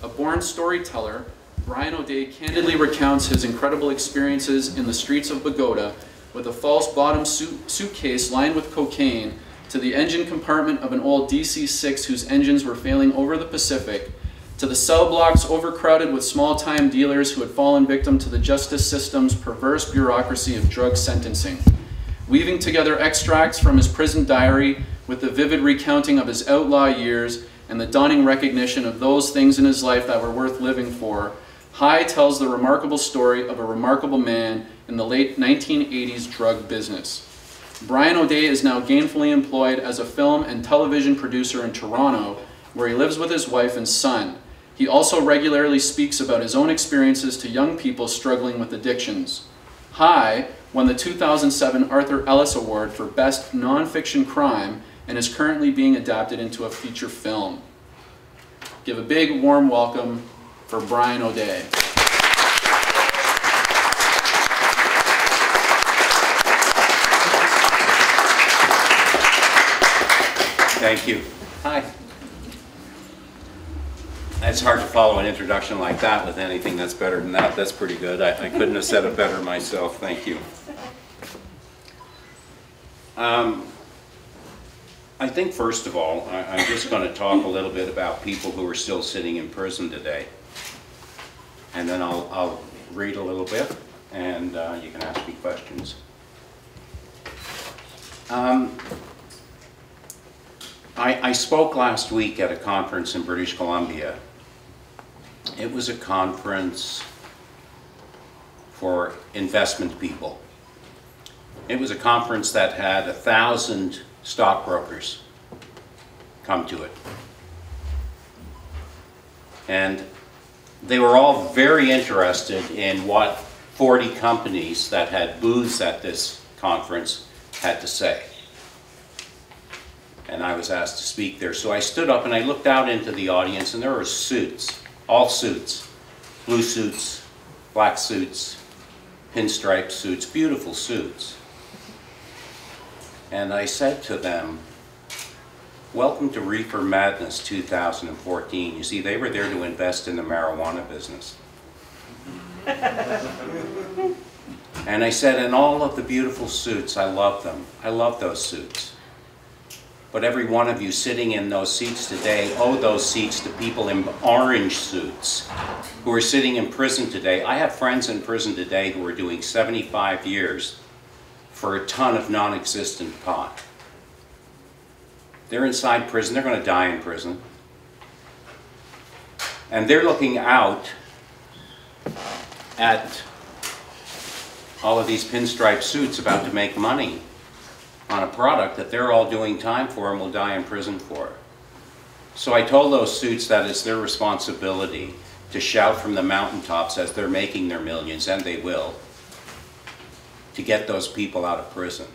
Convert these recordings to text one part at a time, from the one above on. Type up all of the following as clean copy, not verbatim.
A born storyteller, Brian O'Day candidly recounts his incredible experiences in the streets of Bogota, with a false bottom suitcase lined with cocaine, to the engine compartment of an old DC-6 whose engines were failing over the Pacific, to the cell blocks overcrowded with small-time dealers who had fallen victim to the justice system's perverse bureaucracy of drug sentencing. Weaving together extracts from his prison diary with the vivid recounting of his outlaw years and the dawning recognition of those things in his life that were worth living for, High tells the remarkable story of a remarkable man in the late 1980s drug business. Brian O'Day is now gainfully employed as a film and television producer in Toronto, where he lives with his wife and son. He also regularly speaks about his own experiences to young people struggling with addictions. High won the 2007 Arthur Ellis Award for Best Nonfiction Crime and is currently being adapted into a feature film. Give a big warm welcome for Brian O'Day. Thank you. Hi. It's hard to follow an introduction like that with anything that's better than that. That's pretty good. I couldn't have said it better myself. Thank you. I think first of all, I'm just going to talk a little bit about people who are still sitting in prison today. And then I'll read a little bit and you can ask me questions. I spoke last week at a conference in British Columbia. It was a conference for investment people. It was a conference that had 1,000 stockbrokers come to it. And they were all very interested in what 40 companies that had booths at this conference had to say. And I was asked to speak there. So I stood up and I looked out into the audience, and there were suits, all suits, blue suits, black suits, pinstripe suits, beautiful suits. And I said to them, "Welcome to Reefer Madness 2014. You see, they were there to invest in the marijuana business." And I said, "And all of the beautiful suits, I love them. I love those suits. But every one of you sitting in those seats today owe those seats to people in orange suits who are sitting in prison today. I have friends in prison today who are doing 75 years for a ton of non-existent pot. They're inside prison. They're going to die in prison. And they're looking out at all of these pinstripe suits about to make money on a product that they're all doing time for and will die in prison for." So I told those suits that it's their responsibility to shout from the mountaintops as they're making their millions, and they will, to get those people out of prison.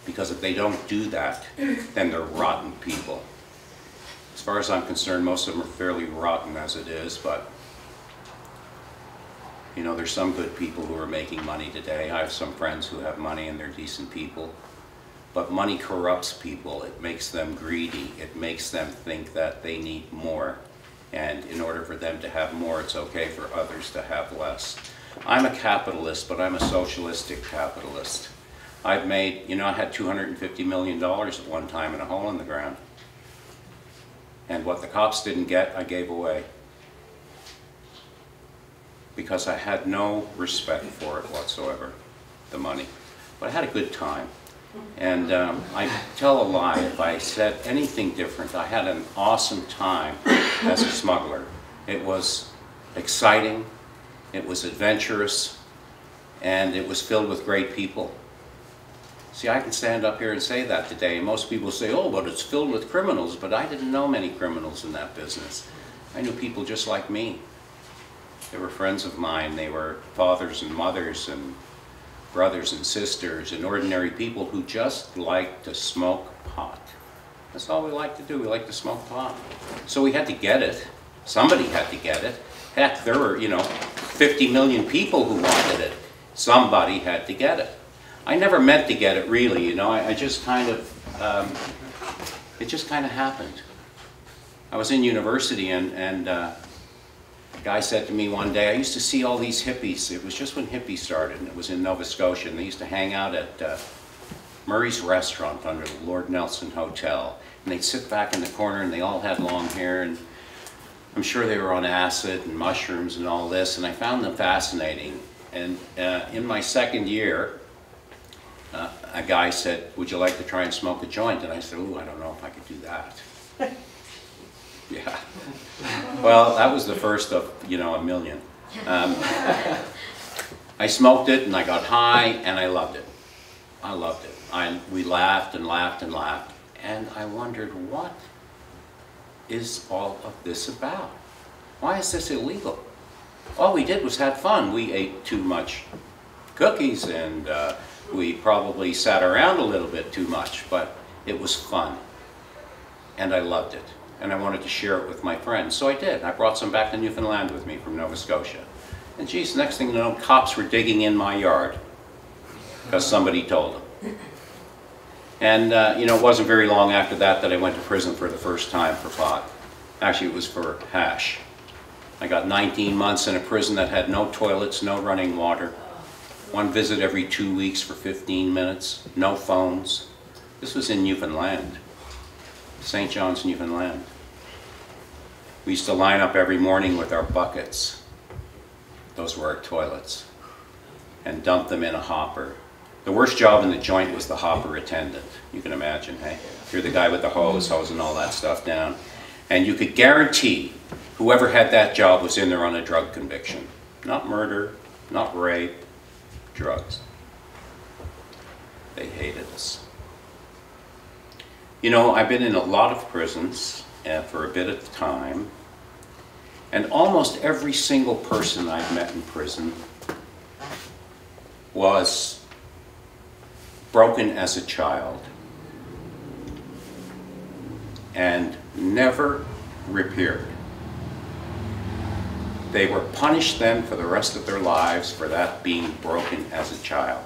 Because if they don't do that, then they're rotten people. As far as I'm concerned, most of them are fairly rotten as it is, but you know, there's some good people who are making money today. I have some friends who have money and they're decent people. But money corrupts people. It makes them greedy. It makes them think that they need more. And in order for them to have more, it's okay for others to have less. I'm a capitalist, but I'm a socialistic capitalist. I've made, you know, I had $250 million at one time in a hole in the ground. And what the cops didn't get, I gave away. Because I had no respect for it whatsoever, the money. But I had a good time. And I tell a lie if I said anything different. I had an awesome time as a smuggler. It was exciting, it was adventurous, and it was filled with great people. See, I can stand up here and say that today. Most people say, "Oh, but it's filled with criminals," but I didn't know many criminals in that business. I knew people just like me. They were friends of mine. They were fathers and mothers and brothers and sisters and ordinary people who just like to smoke pot. That's all we like to do. We like to smoke pot. So we had to get it. Somebody had to get it. Heck, there were, 50 million people who wanted it. Somebody had to get it. I never meant to get it, really. I just kind of, it just kind of happened. I was in university and A guy said to me one day, I used to see all these hippies. It was just when hippies started, and it was in Nova Scotia, and they used to hang out at Murray's Restaurant under the Lord Nelson Hotel. And they'd sit back in the corner, and they all had long hair, and I'm sure they were on acid and mushrooms and all this, and I found them fascinating. And in my second year, a guy said, would you like to try and smoke a joint? And I said, ooh, I don't know if I could do that. Yeah. Well, that was the first of, a million. I smoked it and I got high and I loved it. I loved it. We laughed and laughed and laughed. And I wondered, what is all of this about? Why is this illegal? All we did was have fun. We ate too much cookies and we probably sat around a little bit too much, but it was fun. And I loved it. And I wanted to share it with my friends. So I did. I brought some back to Newfoundland with me from Nova Scotia. And geez, next thing you know, cops were digging in my yard because somebody told them. And it wasn't very long after that I went to prison for the first time for pot. Actually, it was for hash. I got 19 months in a prison that had no toilets, no running water. One visit every 2 weeks for 15 minutes, no phones. This was in Newfoundland. St. John's, Newfoundland. We used to line up every morning with our buckets. Those were our toilets. And dump them in a hopper. The worst job in the joint was the hopper attendant. You can imagine, hey? You're the guy with the hose, hosing all that stuff down. And you could guarantee whoever had that job was in there on a drug conviction. Not murder, not rape, drugs. They hated us. I've been in a lot of prisons for a bit of time, and almost every single person I've met in prison was broken as a child and never repaired. They were punished then for the rest of their lives for that being broken as a child.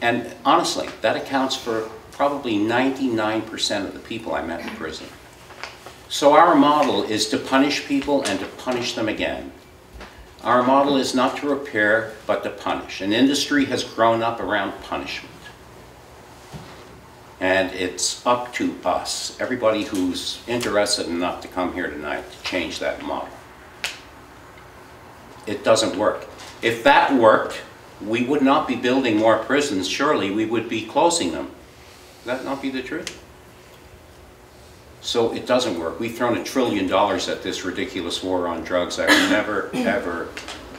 And honestly, that accounts for probably 99% of the people I met in prison. So our model is to punish people and to punish them again. Our model is not to repair, but to punish. An industry has grown up around punishment. And it's up to us, everybody who's interested enough to come here tonight, to change that model. It doesn't work. If that worked, we would not be building more prisons. Surely we would be closing them. Would that not be the truth? So it doesn't work. We've thrown $1 trillion at this ridiculous war on drugs. I would never, ever,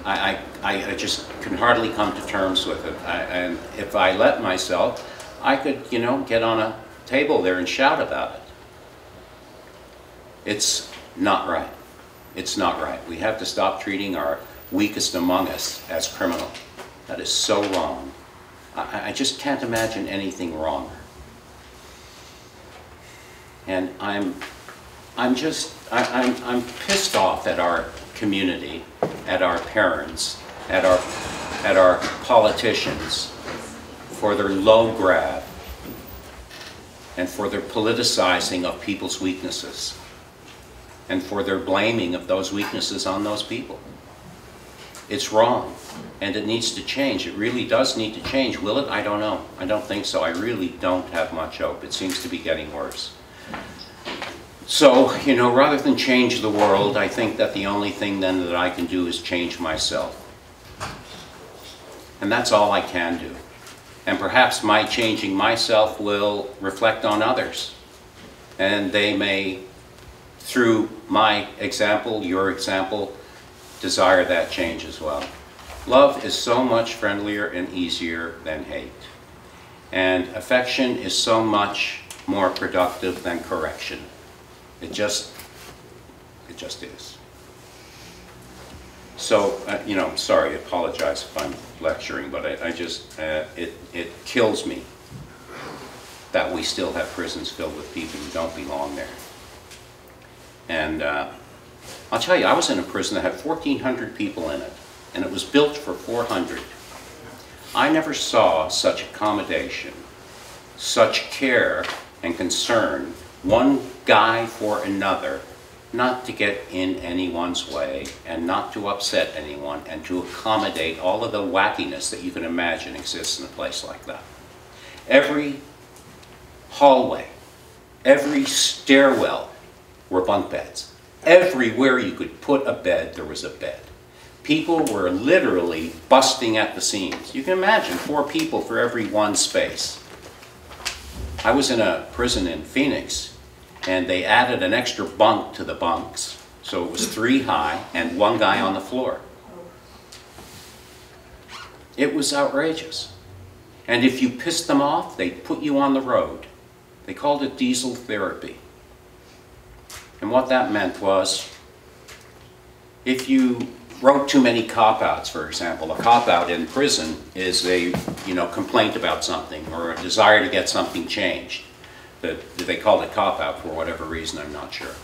I just can hardly come to terms with it. And if I let myself, I could, get on a table there and shout about it. It's not right. It's not right. We have to stop treating our weakest among us as criminal. That is so wrong. I just can't imagine anything wronger. And I'm pissed off at our community, at our parents, at our politicians for their low grab and for their politicizing of people's weaknesses and for their blaming of those weaknesses on those people. It's wrong, and it needs to change. It really does need to change. Will it? I don't know. I don't think so. I really don't have much hope. It seems to be getting worse. So, rather than change the world, I think that the only thing then that I can do is change myself. And that's all I can do. And perhaps my changing myself will reflect on others. And they may, through my example, your example, desire that change as well. Love is so much friendlier and easier than hate. And affection is so much more productive than correction. It just is. So, sorry, I apologize if I'm lecturing, but it kills me that we still have prisons filled with people who don't belong there. And I'll tell you, I was in a prison that had 1,400 people in it, and it was built for 400. I never saw such accommodation, such care and concern, one guy for another, not to get in anyone's way and not to upset anyone and to accommodate all of the wackiness that you can imagine exists in a place like that. Every hallway, every stairwell were bunk beds. Everywhere you could put a bed, there was a bed. People were literally busting at the seams. You can imagine 4 people for every one space. I was in a prison in Phoenix, and they added an extra bunk to the bunks, so it was 3 high and 1 guy on the floor. It was outrageous. And if you pissed them off, they'd put you on the road. They called it diesel therapy. And what that meant was, if you wrote too many cop-outs, for example, a cop-out in prison is a complaint about something or a desire to get something changed. They called it cop-out for whatever reason, I'm not sure.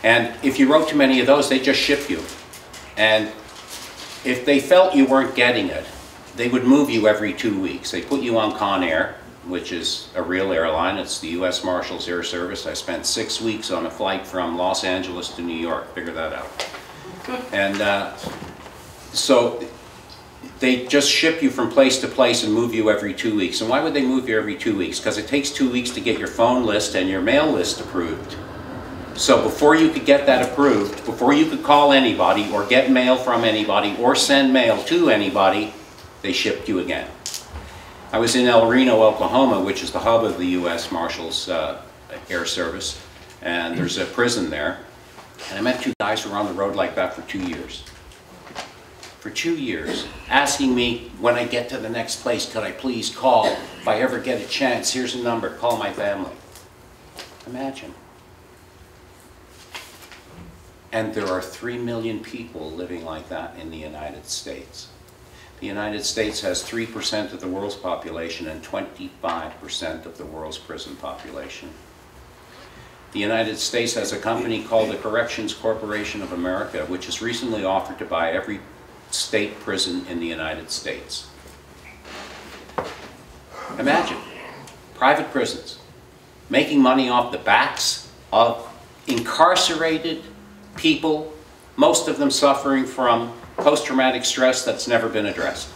And if you wrote too many of those, they just ship you. And if they felt you weren't getting it, they would move you every 2 weeks. They put you on Con Air, which is a real airline. It's the U.S. Marshals Air Service. I spent 6 weeks on a flight from Los Angeles to New York. Figure that out. And so they just ship you from place to place and move you every 2 weeks. And why would they move you every 2 weeks? Because it takes 2 weeks to get your phone list and your mail list approved. So before you could get that approved, before you could call anybody or get mail from anybody or send mail to anybody, they shipped you again. I was in El Reno, Oklahoma, which is the hub of the U.S. Marshals Air Service, and there's a prison there. And I met 2 guys who were on the road like that for 2 years. For 2 years, asking me when I get to the next place, could I please call? If I ever get a chance, here's a number, call my family. Imagine. And there are 3 million people living like that in the United States. The United States has 3% of the world's population and 25% of the world's prison population. The United States has a company called the Corrections Corporation of America, which has recently offered to buy every state prison in the United States. Imagine, private prisons, making money off the backs of incarcerated people, most of them suffering from post-traumatic stress that's never been addressed.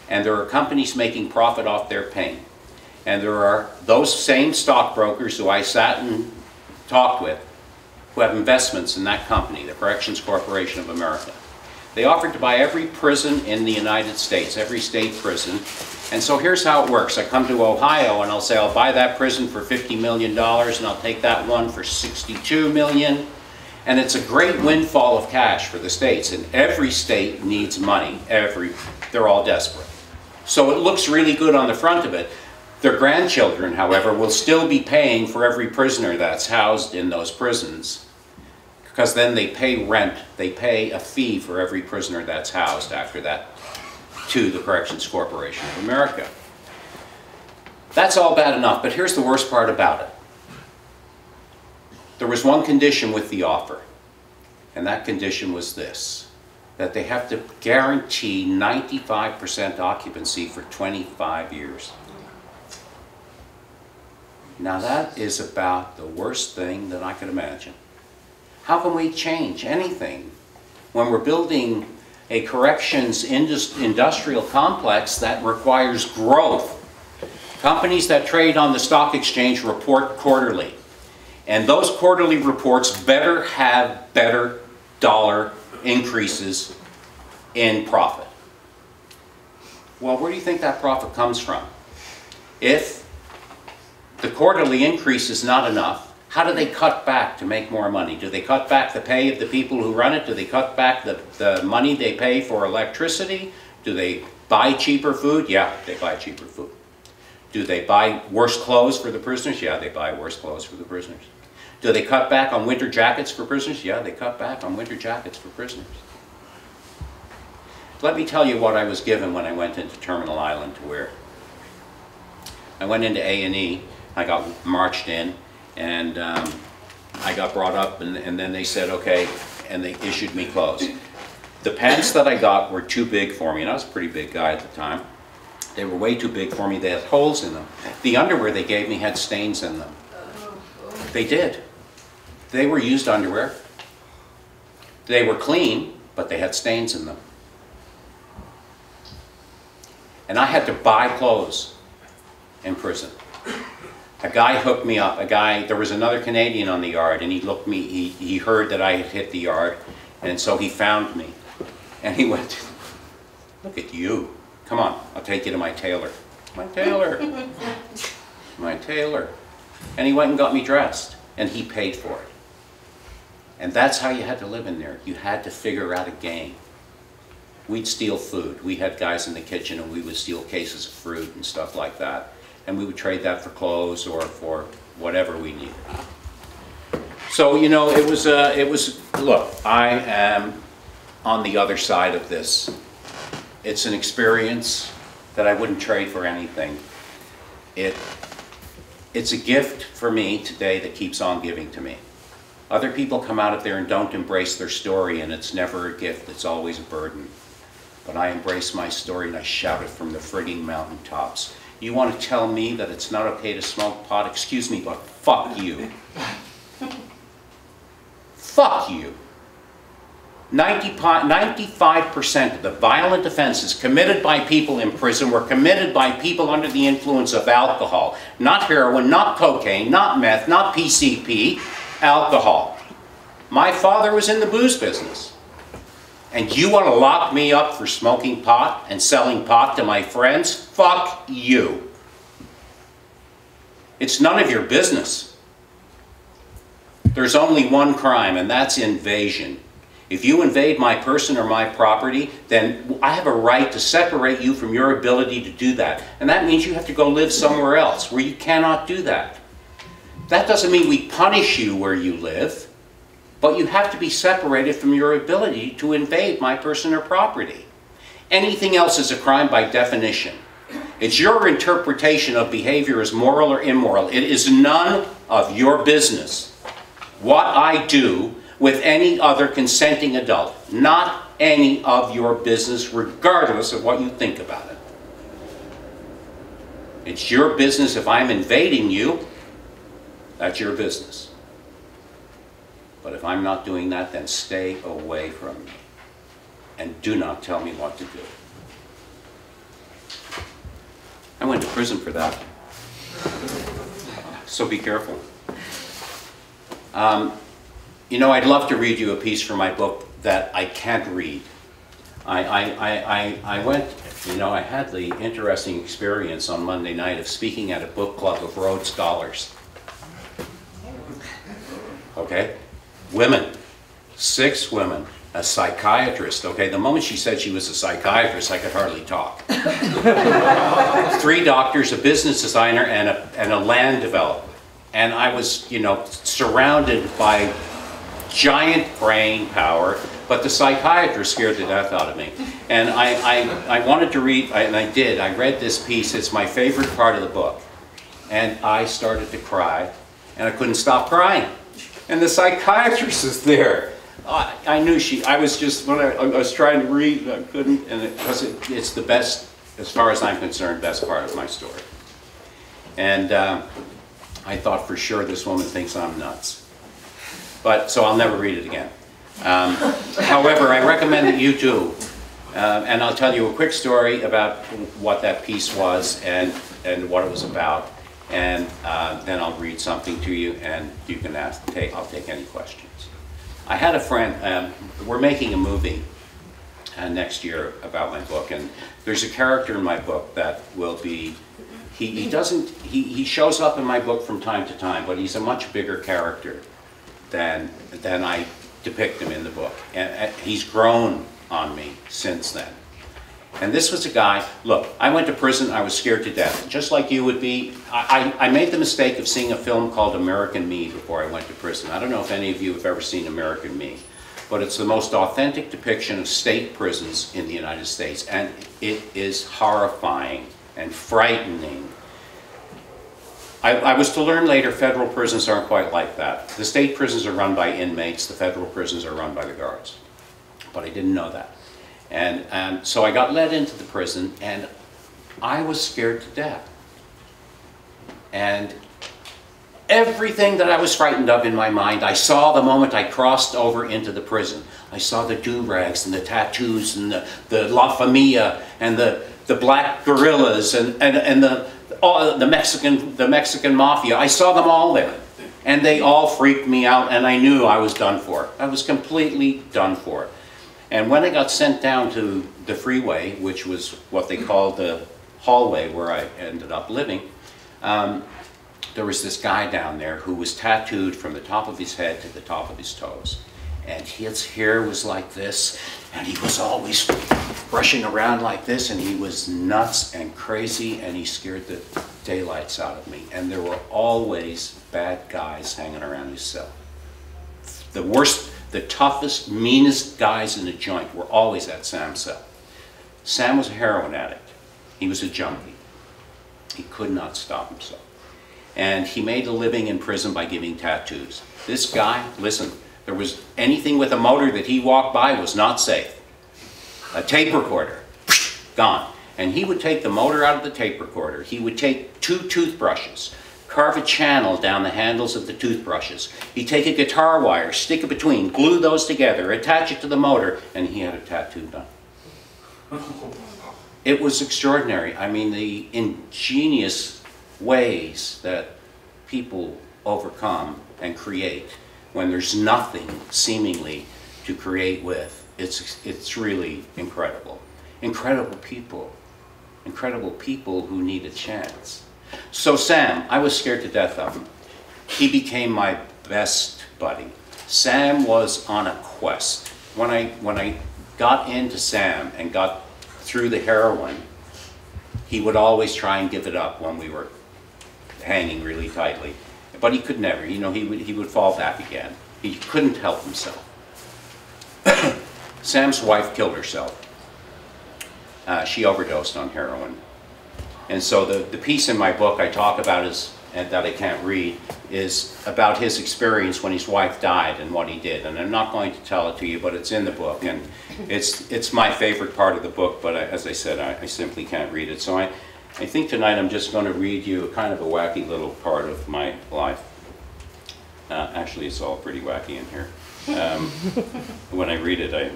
And there are companies making profit off their pain. And there are those same stockbrokers who I sat and talked with who have investments in that company, the Corrections Corporation of America. They offered to buy every prison in the United States, every state prison. And so here's how it works. I come to Ohio and I'll say, I'll buy that prison for $50 million and I'll take that one for $62 million. And it's a great windfall of cash for the states, and every state needs money. They're all desperate. So it looks really good on the front of it. Their grandchildren, however, will still be paying for every prisoner that's housed in those prisons, because then they pay rent, they pay a fee for every prisoner that's housed after that to the Corrections Corporation of America. That's all bad enough, but here's the worst part about it. There was one condition with the offer, and that condition was this, that they have to guarantee 95% occupancy for 25 years. Now that is about the worst thing that I could imagine. How can we change anything when we're building a corrections industrial complex that requires growth? Companies that trade on the stock exchange report quarterly. And those quarterly reports better have better dollar increases in profit. Well, where do you think that profit comes from? If the quarterly increase is not enough, how do they cut back to make more money? Do they cut back the pay of the people who run it? Do they cut back the money they pay for electricity? Do they buy cheaper food? Yeah, they buy cheaper food. Do they buy worse clothes for the prisoners? Yeah, they buy worse clothes for the prisoners. Do they cut back on winter jackets for prisoners? Yeah, they cut back on winter jackets for prisoners. Let me tell you what I was given when I went into Terminal Island to wear. I went into A&E, I got marched in, and I got brought up, and then they said, okay, and they issued me clothes. The pants that I got were too big for me, and I was a pretty big guy at the time. They were way too big for me. They had holes in them. The underwear they gave me had stains in them. They did. They were used underwear. They were clean, but they had stains in them. And I had to buy clothes in prison. A guy hooked me up. There was another Canadian on the yard, and he heard that I had hit the yard, and so he found me. And he went, "Look at you. Come on, I'll take you to my tailor." My tailor. My tailor. And he went and got me dressed, and he paid for it. And that's how you had to live in there. You had to figure out a game. We'd steal food. We had guys in the kitchen, and we would steal cases of fruit and stuff like that. And we would trade that for clothes or for whatever we needed. So, you know, it was, look, I am on the other side of this. It's an experience that I wouldn't trade for anything. It's a gift for me today that keeps on giving to me. Other people come out of there and don't embrace their story, and it's never a gift, it's always a burden. But I embrace my story and I shout it from the frigging mountaintops. You want to tell me that it's not okay to smoke pot? Excuse me, but fuck you. Fuck you. 95% of the violent offenses committed by people in prison were committed by people under the influence of alcohol. Not heroin, not cocaine, not meth, not PCP, alcohol. My father was in the booze business. And you want to lock me up for smoking pot and selling pot to my friends? Fuck you. It's none of your business. There's only one crime, and that's invasion. If you invade my person or my property, then I have a right to separate you from your ability to do that. And that means you have to go live somewhere else where you cannot do that. That doesn't mean we punish you where you live, but you have to be separated from your ability to invade my person or property. Anything else is a crime by definition. It's your interpretation of behavior as moral or immoral. It is none of your business what I do with any other consenting adult. Not any of your business, regardless of what you think about it. It's your business if I'm invading you. That's your business. But if I'm not doing that, then stay away from me. And do not tell me what to do. I went to prison for that. So be careful. You know, I'd love to read you a piece from my book that I can't read. I went, you know, I had the interesting experience on Monday night of speaking at a book club of Rhodes Scholars. Okay? Women. 6 women. A psychiatrist. Okay, the moment she said she was a psychiatrist, I could hardly talk. 3 doctors, a business designer, and a land developer. And I was, you know, surrounded by giant brain power, but the psychiatrist scared the death out of me. And I wanted to read, and I did. I read this piece. It's my favorite part of the book. And I started to cry, and I couldn't stop crying. And the psychiatrist is there. I knew I was just, when I was trying to read, I couldn't, and it's the best, as far as I'm concerned, best part of my story. And I thought for sure this woman thinks I'm nuts. But, so I'll never read it again. However, I recommend that you do. And I'll tell you a quick story about what that piece was and what it was about. And then I'll read something to you, and you can ask, I'll take any questions. I had a friend, we're making a movie next year about my book, and there's a character in my book that will be, he shows up in my book from time to time, but he's a much bigger character than I depict him in the book. And he's grown on me since then. And this was a guy, look, I went to prison, I was scared to death, just like you would be. I made the mistake of seeing a film called American Me before I went to prison. I don't know if any of you have ever seen American Me, but it's the most authentic depiction of state prisons in the United States, and it is horrifying and frightening. I was to learn later federal prisons aren't quite like that. The state prisons are run by inmates, the federal prisons are run by the guards. But I didn't know that. And so I got led into the prison, and I was scared to death. And everything that I was frightened of in my mind, I saw the moment I crossed over into the prison. I saw the do-rags and the tattoos and the La Familia and the black gorillas and the Mexican mafia. I saw them all there. And they all freaked me out, and I knew I was done for. I was completely done for. And when I got sent down to the freeway, which was what they called the hallway where I ended up living, there was this guy down there who was tattooed from the top of his head to the top of his toes. And his hair was like this, and he was always brushing around like this, and he was nuts and crazy, and he scared the daylights out of me. And there were always bad guys hanging around his cell. The worst, the toughest, meanest guys in the joint were always at Sam's cell. Sam was a heroin addict. He was a junkie. He could not stop himself. And he made a living in prison by giving tattoos. This guy, listen, there was anything with a motor that he walked by was not safe. A tape recorder, gone. And he would take the motor out of the tape recorder. He would take 2 toothbrushes, carve a channel down the handles of the toothbrushes. He'd take a guitar wire, stick it between, glue those together, attach it to the motor, and he had a tattoo done. It was extraordinary. I mean, the ingenious ways that people overcome and create when there's nothing seemingly to create with. It's really incredible. Incredible people who need a chance. So Sam, I was scared to death of him. He became my best buddy. Sam was on a quest. When I got into Sam and got through the heroin, he would always try and give it up when we were hanging really tightly. But he could never, you know, he would fall back again. He couldn't help himself. Sam's wife killed herself. She overdosed on heroin. And so the piece in my book I talk about and that I can't read is about his experience when his wife died and what he did. And I'm not going to tell it to you, but it's in the book. And it's my favorite part of the book, but as I said, I simply can't read it. So I think tonight I'm just going to read you kind of a wacky little part of my life. Actually, it's all pretty wacky in here. When I read it,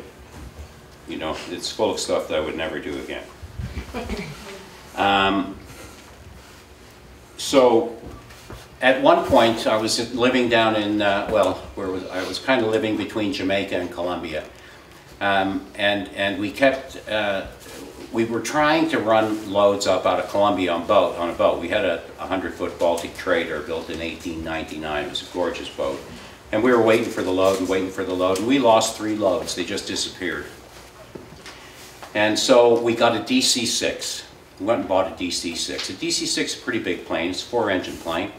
you know, it's full of stuff that I would never do again. So, at one point, I was living down in, I was kind of living between Jamaica and Colombia. And we were trying to run loads up out of Colombia on a boat. We had a 100-foot Baltic trader built in 1899. It was a gorgeous boat. And we were waiting for the load and waiting for the load, and we lost 3 loads. They just disappeared. And so we got a DC-6. We went and bought a DC-6. A DC-6 is a pretty big plane. It's a 4-engine plane.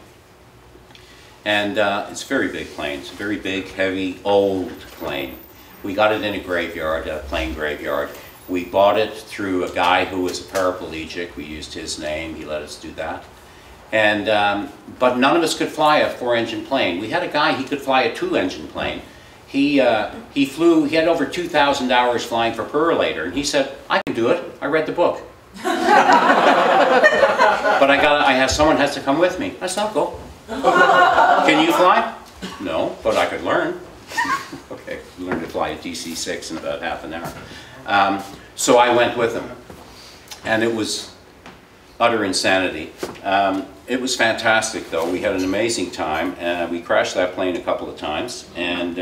And it's a very big plane. It's a very big, heavy, old plane. We got it in a graveyard, a plane graveyard. We bought it through a guy who was a paraplegic. We used his name. He let us do that. And, but none of us could fly a 4-engine plane. We had a guy, he could fly a 2-engine plane. He flew, he had over 2,000 hours flying for Purolator, and he said, I can do it. I read the book. But someone has to come with me. I said, I'll go. Can you fly? No, but I could learn. Okay, learned to fly a DC-6 in about half an hour. So I went with him, and it was utter insanity. It was fantastic, though. We had an amazing time. We crashed that plane a couple of times, and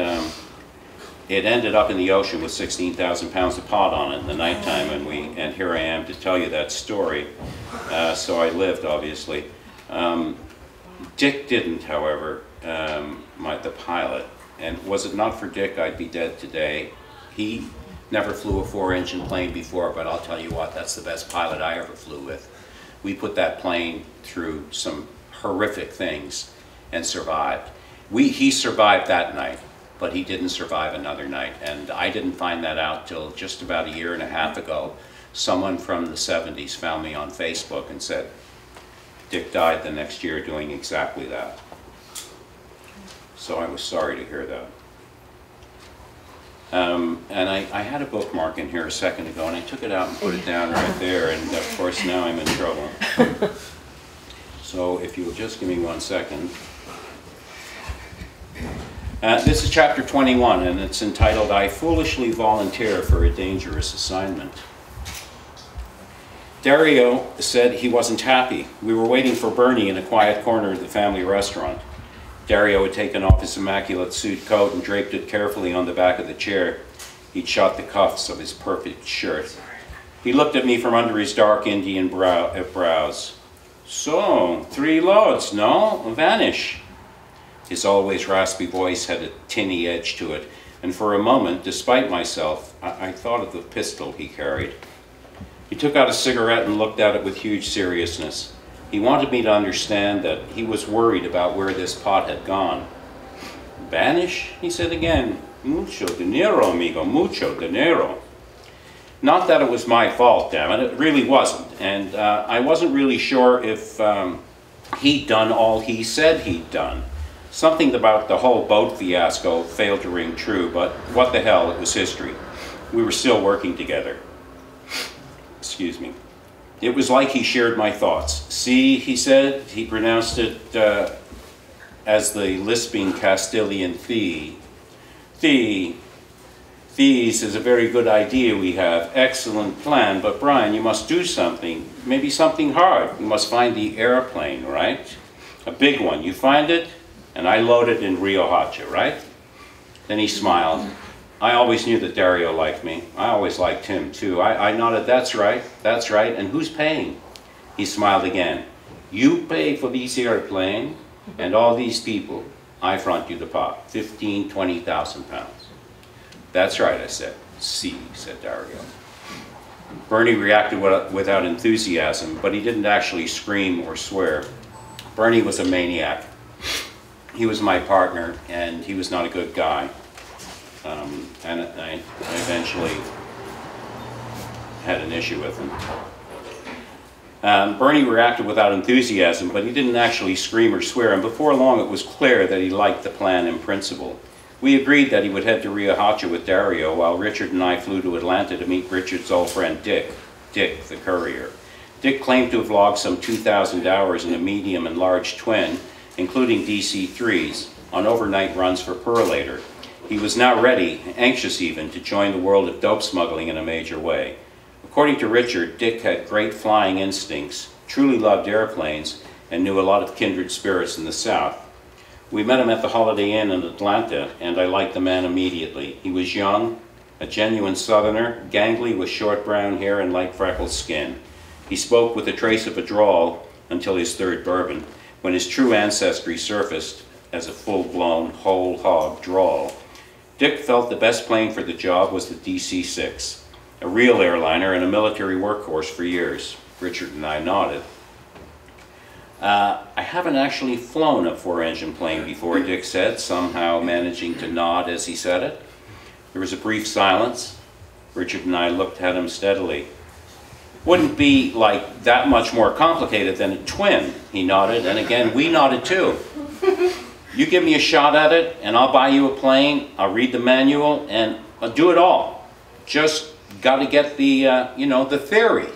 it ended up in the ocean with 16,000 pounds of pot on it in the nighttime, and here I am to tell you that story. So I lived, obviously. Dick didn't, however, the pilot. And was it not for Dick, I'd be dead today. He never flew a 4-engine plane before, but I'll tell you what, that's the best pilot I ever flew with. We put that plane through some horrific things and survived. He survived that night, but he didn't survive another night. And I didn't find that out till just about a year and a half ago. Someone from the 70s found me on Facebook and said, Dick died the next year doing exactly that. So I was sorry to hear that. And I had a bookmark in here a second ago, and I took it out and put it down right there, and of course now I'm in trouble. So if you'll just give me 1 second. This is chapter 21, and it's entitled, I Foolishly Volunteer for a Dangerous Assignment. Dario said he wasn't happy. We were waiting for Bernie in a quiet corner of the family restaurant. Dario had taken off his immaculate suit coat and draped it carefully on the back of the chair. He'd shot the cuffs of his perfect shirt. He looked at me from under his dark Indian brows. So, 3 loads, no? Vanish. His always raspy voice had a tinny edge to it, and for a moment, despite myself, I thought of the pistol he carried. He took out a cigarette and looked at it with huge seriousness. He wanted me to understand that he was worried about where this pot had gone. Vanish? He said again. Mucho dinero, amigo, mucho dinero. Not that it was my fault, damn it. It really wasn't. And I wasn't really sure if he'd done all he said he'd done. Something about the whole boat fiasco failed to ring true, but what the hell, it was history. We were still working together. Excuse me. It was like he shared my thoughts. See, he said, he pronounced it as the lisping Castilian thee. These is a very good idea we have, excellent plan, but Brian, you must do something, maybe something hard. You must find the airplane, right? A big one. You find it, and I load it in Rio Hacha, right? Then he smiled. I always knew that Dario liked me. I always liked him, too. I nodded, that's right, and who's paying? He smiled again. You pay for this airplane, and all these people. I front you the pot, 15, 20,000 pounds. That's right, I said. See, said Dario. Bernie reacted without enthusiasm, but he didn't actually scream or swear. Bernie was a maniac. He was my partner, and he was not a good guy. And I eventually had an issue with him. Bernie reacted without enthusiasm, but he didn't actually scream or swear, and before long it was clear that he liked the plan in principle. We agreed that he would head to Rio Hacha with Dario, while Richard and I flew to Atlanta to meet Richard's old friend Dick the courier. Dick claimed to have logged some 2,000 hours in a medium and large twin, including DC-3s, on overnight runs for Perlator. He was now ready, anxious even, to join the world of dope smuggling in a major way. According to Richard, Dick had great flying instincts, truly loved airplanes, and knew a lot of kindred spirits in the South. We met him at the Holiday Inn in Atlanta, and I liked the man immediately. He was young, a genuine Southerner, gangly with short brown hair and light freckled skin. He spoke with a trace of a drawl until his third bourbon, when his true ancestry surfaced as a full-blown, whole-hog drawl. Dick felt the best plane for the job was the DC-6, a real airliner and a military workhorse for years. Richard and I nodded. I haven't actually flown a 4-engine plane before, Dick said, somehow managing to nod as he said it. There was a brief silence. Richard and I looked at him steadily. Wouldn't be like that much more complicated than a twin, he nodded, and again we nodded too. You give me a shot at it, and I'll buy you a plane, I'll read the manual, and I'll do it all. Just got to get the, the theory.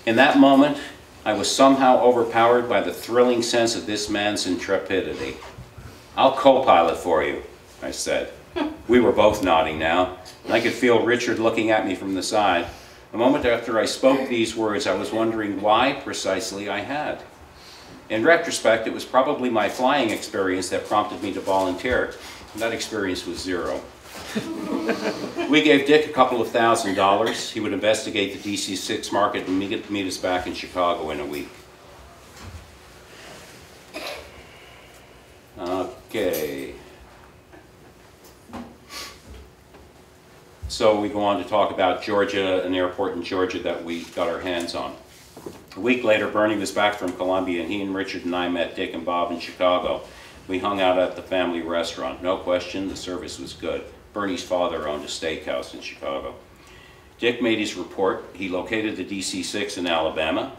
In that moment, I was somehow overpowered by the thrilling sense of this man's intrepidity. I'll co-pilot for you, I said. We were both nodding now, and I could feel Richard looking at me from the side. A moment after I spoke these words, I was wondering why precisely I had. In retrospect, it was probably my flying experience that prompted me to volunteer. And that experience was zero. We gave Dick a couple of $1,000. He would investigate the DC-6 market and meet us back in Chicago in a week. Okay. So we go on to talk about Georgia, an airport in Georgia that we got our hands on. A week later, Bernie was back from Columbia, and he and Richard and I met Dick and Bob in Chicago. We hung out at the family restaurant. No question, the service was good. Bernie's father owned a steakhouse in Chicago. Dick made his report. He located the DC-6 in Alabama.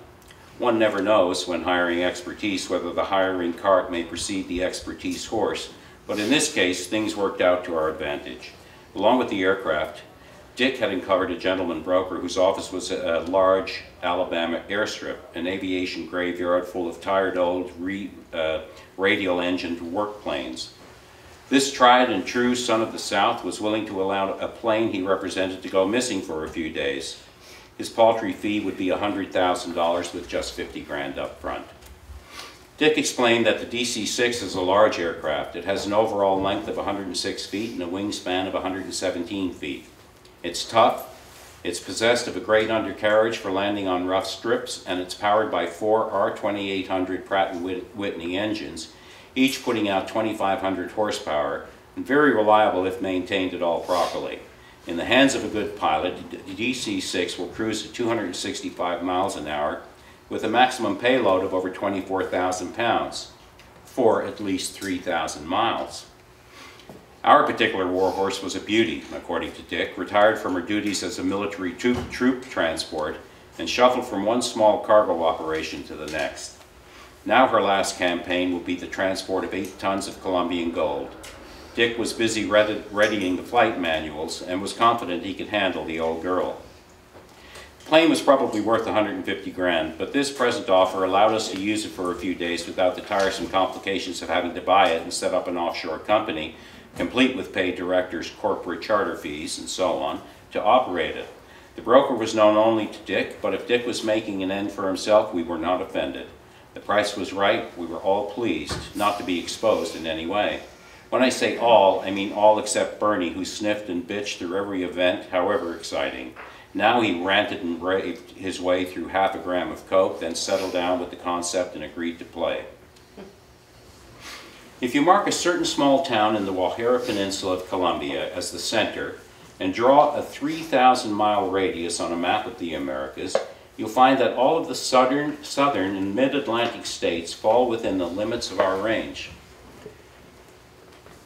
One never knows when hiring expertise whether the hiring cart may precede the expertise horse, but in this case, things worked out to our advantage. Along with the aircraft, Dick had uncovered a gentleman broker whose office was a large Alabama airstrip, an aviation graveyard full of tired old radial-engined work planes. This tried and true son of the South was willing to allow a plane he represented to go missing for a few days. His paltry fee would be $100,000 with just 50 grand up front. Dick explained that the DC-6 is a large aircraft. It has an overall length of 106 feet and a wingspan of 117 feet. It's tough, it's possessed of a great undercarriage for landing on rough strips, and it's powered by 4 R2800 Pratt & Whitney engines, each putting out 2,500 horsepower, and very reliable if maintained at all properly. In the hands of a good pilot, the DC-6 will cruise at 265 miles an hour with a maximum payload of over 24,000 pounds for at least 3,000 miles. Our particular warhorse was a beauty, according to Dick, retired from her duties as a military troop transport and shuffled from one small cargo operation to the next. Now her last campaign will be the transport of 8 tons of Colombian gold. Dick was busy readying the flight manuals and was confident he could handle the old girl. The plane was probably worth 150 grand, but this present offer allowed us to use it for a few days without the tiresome complications of having to buy it and set up an offshore company, complete with paid directors, corporate charter fees, and so on, to operate it. The broker was known only to Dick, but if Dick was making an end for himself, we were not offended. The price was right, we were all pleased, not to be exposed in any way. When I say all, I mean all except Bernie, who sniffed and bitched through every event, however exciting. Now he ranted and raved his way through half a gram of coke, then settled down with the concept and agreed to play. If you mark a certain small town in the Guajira Peninsula of Colombia as the center, and draw a 3,000-mile radius on a map of the Americas, you'll find that all of the southern and mid-Atlantic states fall within the limits of our range.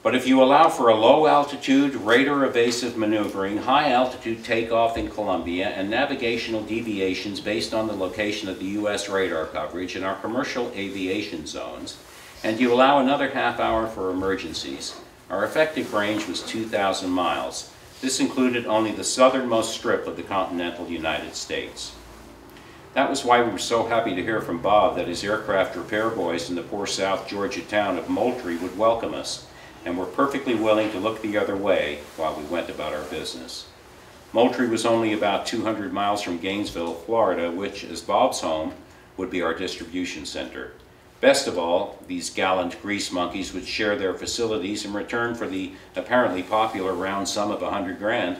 But if you allow for a low-altitude, radar-evasive maneuvering, high-altitude takeoff in Colombia, and navigational deviations based on the location of the U.S. radar coverage in our commercial aviation zones, and you allow another half hour for emergencies, our effective range was 2,000 miles. This included only the southernmost strip of the continental United States. That was why we were so happy to hear from Bob that his aircraft repair boys in the poor South Georgia town of Moultrie would welcome us, and were perfectly willing to look the other way while we went about our business. Moultrie was only about 200 miles from Gainesville, Florida, which, as Bob's home, would be our distribution center. Best of all, these gallant grease monkeys would share their facilities in return for the apparently popular round sum of 100 grand.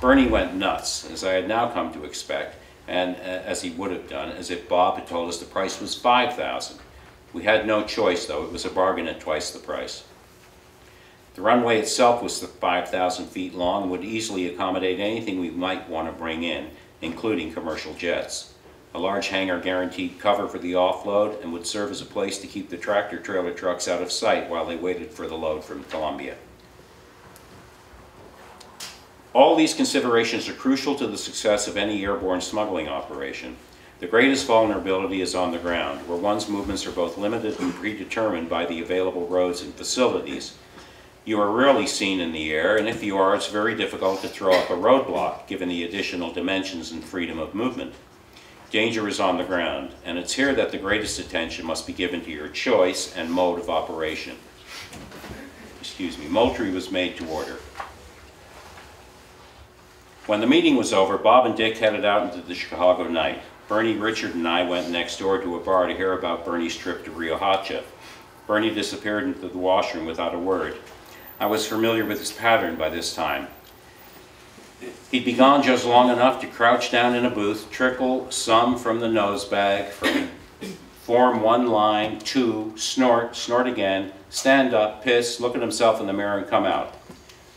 Bernie went nuts, as I had now come to expect, and as he would have done, as if Bob had told us the price was 5,000. We had no choice, though. It was a bargain at twice the price. The runway itself was 5,000 feet long and would easily accommodate anything we might want to bring in, including commercial jets. A large hangar guaranteed cover for the offload and would serve as a place to keep the tractor-trailer trucks out of sight while they waited for the load from Colombia. All these considerations are crucial to the success of any airborne smuggling operation. The greatest vulnerability is on the ground, where one's movements are both limited and predetermined by the available roads and facilities. You are rarely seen in the air, and if you are, it's very difficult to throw up a roadblock, given the additional dimensions and freedom of movement. Danger is on the ground, and it's here that the greatest attention must be given to your choice and mode of operation. Moultrie was made to order. When the meeting was over, Bob and Dick headed out into the Chicago night. Bernie, Richard, and I went next door to a bar to hear about Bernie's trip to Riohacha. Bernie disappeared into the washroom without a word. I was familiar with his pattern by this time. He'd be gone just long enough to crouch down in a booth, trickle some from the nose bag, form one line, two, snort, snort again, stand up, piss, look at himself in the mirror, and come out.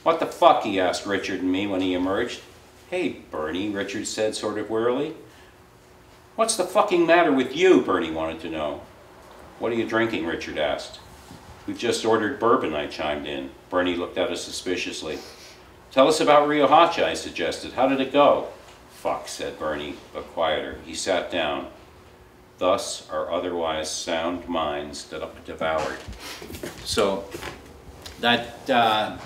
"What the fuck?" he asked Richard and me when he emerged. "Hey, Bernie," Richard said sort of wearily. "What's the fucking matter with you?" Bernie wanted to know. "What are you drinking?" Richard asked. "We've just ordered bourbon," I chimed in. Bernie looked at us suspiciously. "Tell us about Riohacha," I suggested. "How did it go?" "Fuck," said Bernie, but quieter. He sat down. Thus our otherwise sound minds devoured. So that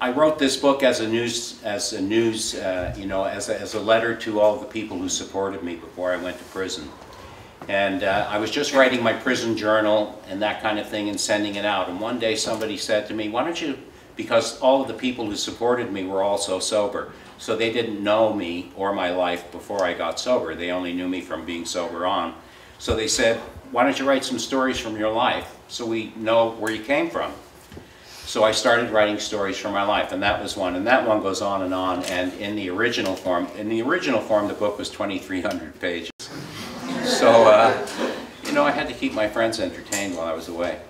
I wrote this book as a letter to all the people who supported me before I went to prison. And I was just writing my prison journal and that kind of thing and sending it out. And one day somebody said to me, why don't you, because all of the people who supported me were also sober. So they didn't know me or my life before I got sober. They only knew me from being sober on. So they said, why don't you write some stories from your life so we know where you came from? So I started writing stories from my life, and that was one. And that one goes on, and in the original form, the book was 2,300 pages. So, you know, I had to keep my friends entertained while I was away.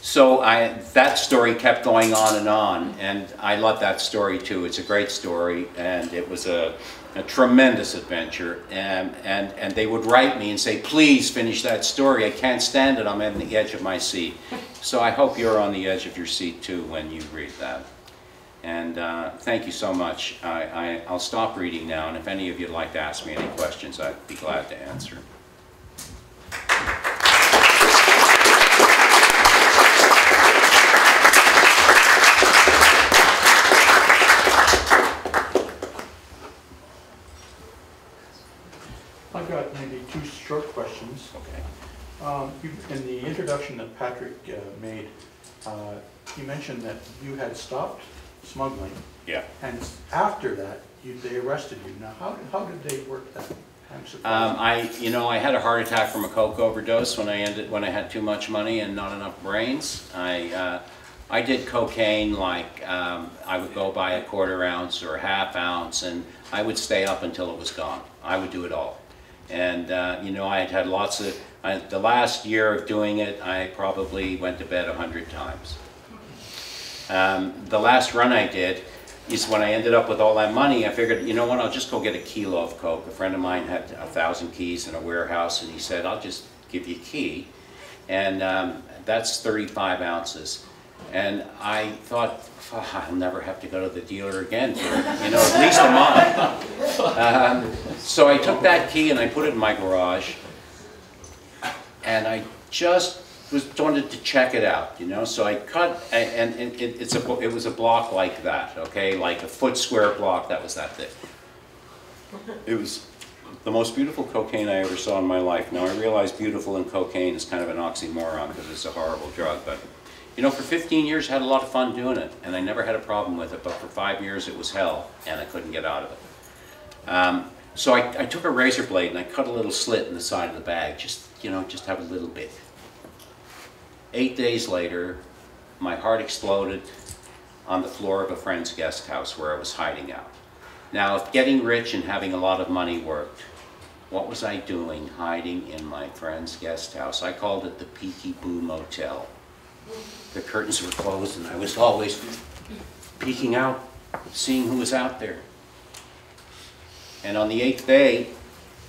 So that story kept going on, and I love that story too. It's a great story, and it was a tremendous adventure. And they would write me and say, please finish that story. I can't stand it. I'm on the edge of my seat. So I hope you're on the edge of your seat too when you read that. And thank you so much. I'll stop reading now, and if any of you'd like to ask me any questions, I'd be glad to answer. I've got maybe two short questions. Okay. In the introduction that Patrick made, you mentioned that you had stopped smuggling. Yeah. And after that, they arrested you. Now, how did they work that? I'm surprised. I had a heart attack from a coke overdose when I had too much money and not enough brains. I did cocaine like I would go buy a 1/4 ounce or a 1/2 ounce, and I would stay up until it was gone. I would do it all. And I had lots of, the last year of doing it, I probably went to bed 100 times. The last run I did is when I ended up with all that money, I figured, you know what, I'll just go get a kilo of coke. A friend of mine had 1,000 keys in a warehouse, and he said, I'll just give you a key. And that's 35 ounces. And I thought, oh, I'll never have to go to the dealer again for, at least a month. So I took that key and I put it in my garage, and I just wanted to check it out, So I cut, and it was a block like that, okay, like a foot square block that was that thick. It was the most beautiful cocaine I ever saw in my life. Now I realize beautiful and cocaine is kind of an oxymoron because it's a horrible drug, but for 15 years I had a lot of fun doing it, and I never had a problem with it, but for 5 years it was hell, and I couldn't get out of it. So I took a razor blade and I cut a little slit in the side of the bag, just have a little bit. 8 days later, my heart exploded on the floor of a friend's guest house where I was hiding out. Now, if getting rich and having a lot of money worked, what was I doing hiding in my friend's guest house? I called it the Peeky Boo Motel. The curtains were closed and I was always peeking out, seeing who was out there. And on the 8th day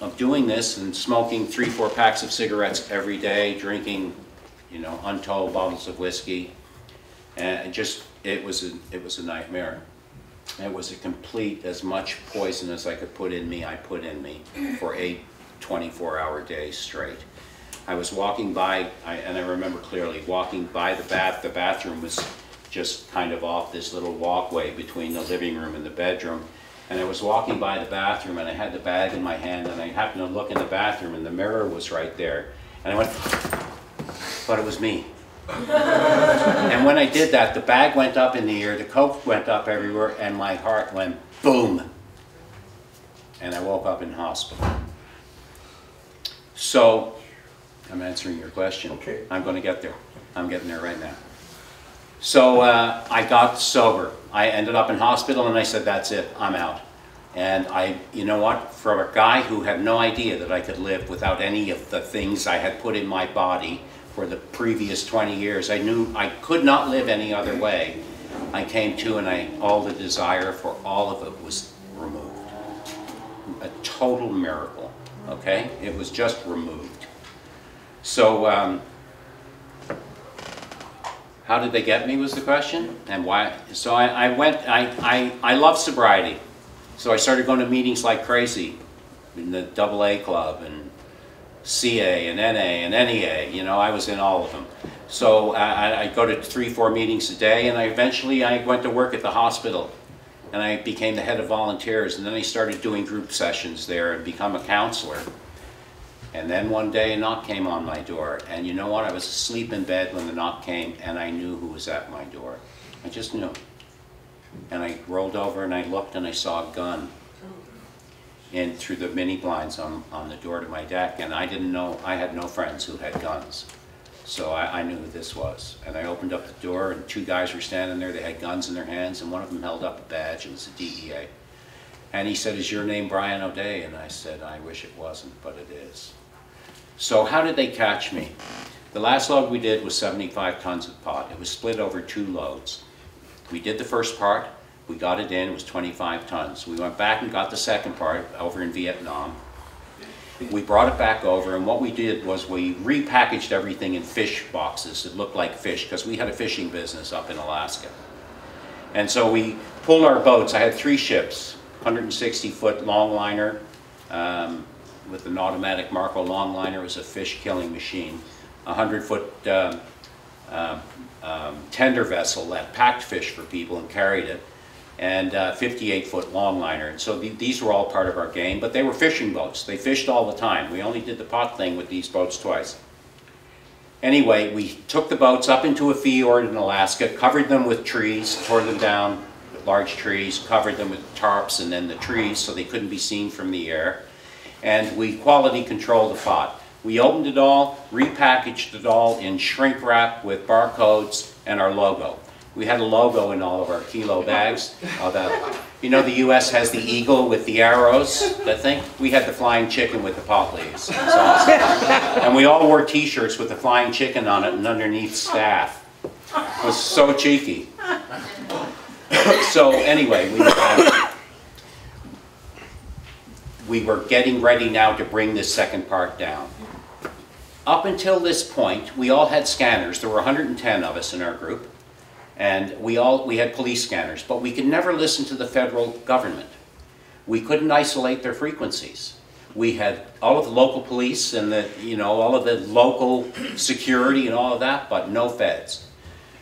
of doing this and smoking 3-4 packs of cigarettes every day, drinking, untold bottles of whiskey, and it was a nightmare. It was a complete, as much poison as I could put in me, I put in me for 8 24-hour days straight. I was walking by, and I remember clearly, walking by the bathroom was just kind of off this little walkway between the living room and the bedroom. And I was walking by the bathroom and I had the bag in my hand, and I happened to look in the bathroom and the mirror was right there. And I went, but it was me. And when I did that, the bag went up in the air, the coke went up everywhere, and my heart went boom. And I woke up in hospital. So, I'm answering your question. Okay. I'm going to get there. I'm getting there right now. So I got sober. I ended up in hospital and I said, that's it, I'm out. And you know what, for a guy who had no idea that I could live without any of the things I had put in my body for the previous 20 years, I knew I could not live any other way. I came to, and all the desire for all of it was removed. A total miracle, okay? It was just removed. So, how did they get me was the question, and why? So I love sobriety. So I started going to meetings like crazy in the AA club and CA and NA and NEA, I was in all of them. So I go to 3-4 meetings a day, and eventually I went to work at the hospital, and I became the head of volunteers, and then I started doing group sessions there and become a counselor. And then one day a knock came on my door, and you know what? I was asleep in bed when the knock came, and I knew who was at my door. I just knew. And I rolled over and I looked and I saw a gun in through the mini blinds on the door to my deck, and I didn't know, I had no friends who had guns. So I knew who this was. And I opened up the door and two guys were standing there, they had guns in their hands, and one of them held up a badge, it was a DEA. And he said, "Is your name Brian O'Day?" And I said, "I wish it wasn't, but it is." So how did they catch me? The last load we did was 75 tons of pot. It was split over 2 loads. We did the first part, we got it in, it was 25 tons. We went back and got the second part over in Vietnam. We brought it back over, and what we did was we repackaged everything in fish boxes that looked like fish, because we had a fishing business up in Alaska. And so we pulled our boats. I had 3 ships, 160-foot longliner, with an automatic Marco longliner. It was a fish killing machine. A 100-foot tender vessel that packed fish for people and carried it, and 58-foot longliner. And so these were all part of our game, but they were fishing boats. They fished all the time. We only did the pot thing with these boats twice. Anyway, we took the boats up into a fjord in Alaska, covered them with trees, tore them down, large trees, covered them with tarps and then the trees so they couldn't be seen from the air. And we quality controlled the pot. We opened it all, repackaged it all in shrink wrap with barcodes and our logo. We had a logo in all of our kilo bags. You know, the U.S. has the eagle with the arrows, that thing? We had the flying chicken with the pot leaves. It was awesome. And we all wore t-shirts with the flying chicken on it and underneath staff. It was so cheeky. So anyway, we were getting ready now to bring this second part down. Up until this point, we all had scanners. There were 110 of us in our group. And we had police scanners, but we could never listen to the federal government. We couldn't isolate their frequencies. We had all of the local police and all of the local security and all of that, but no feds.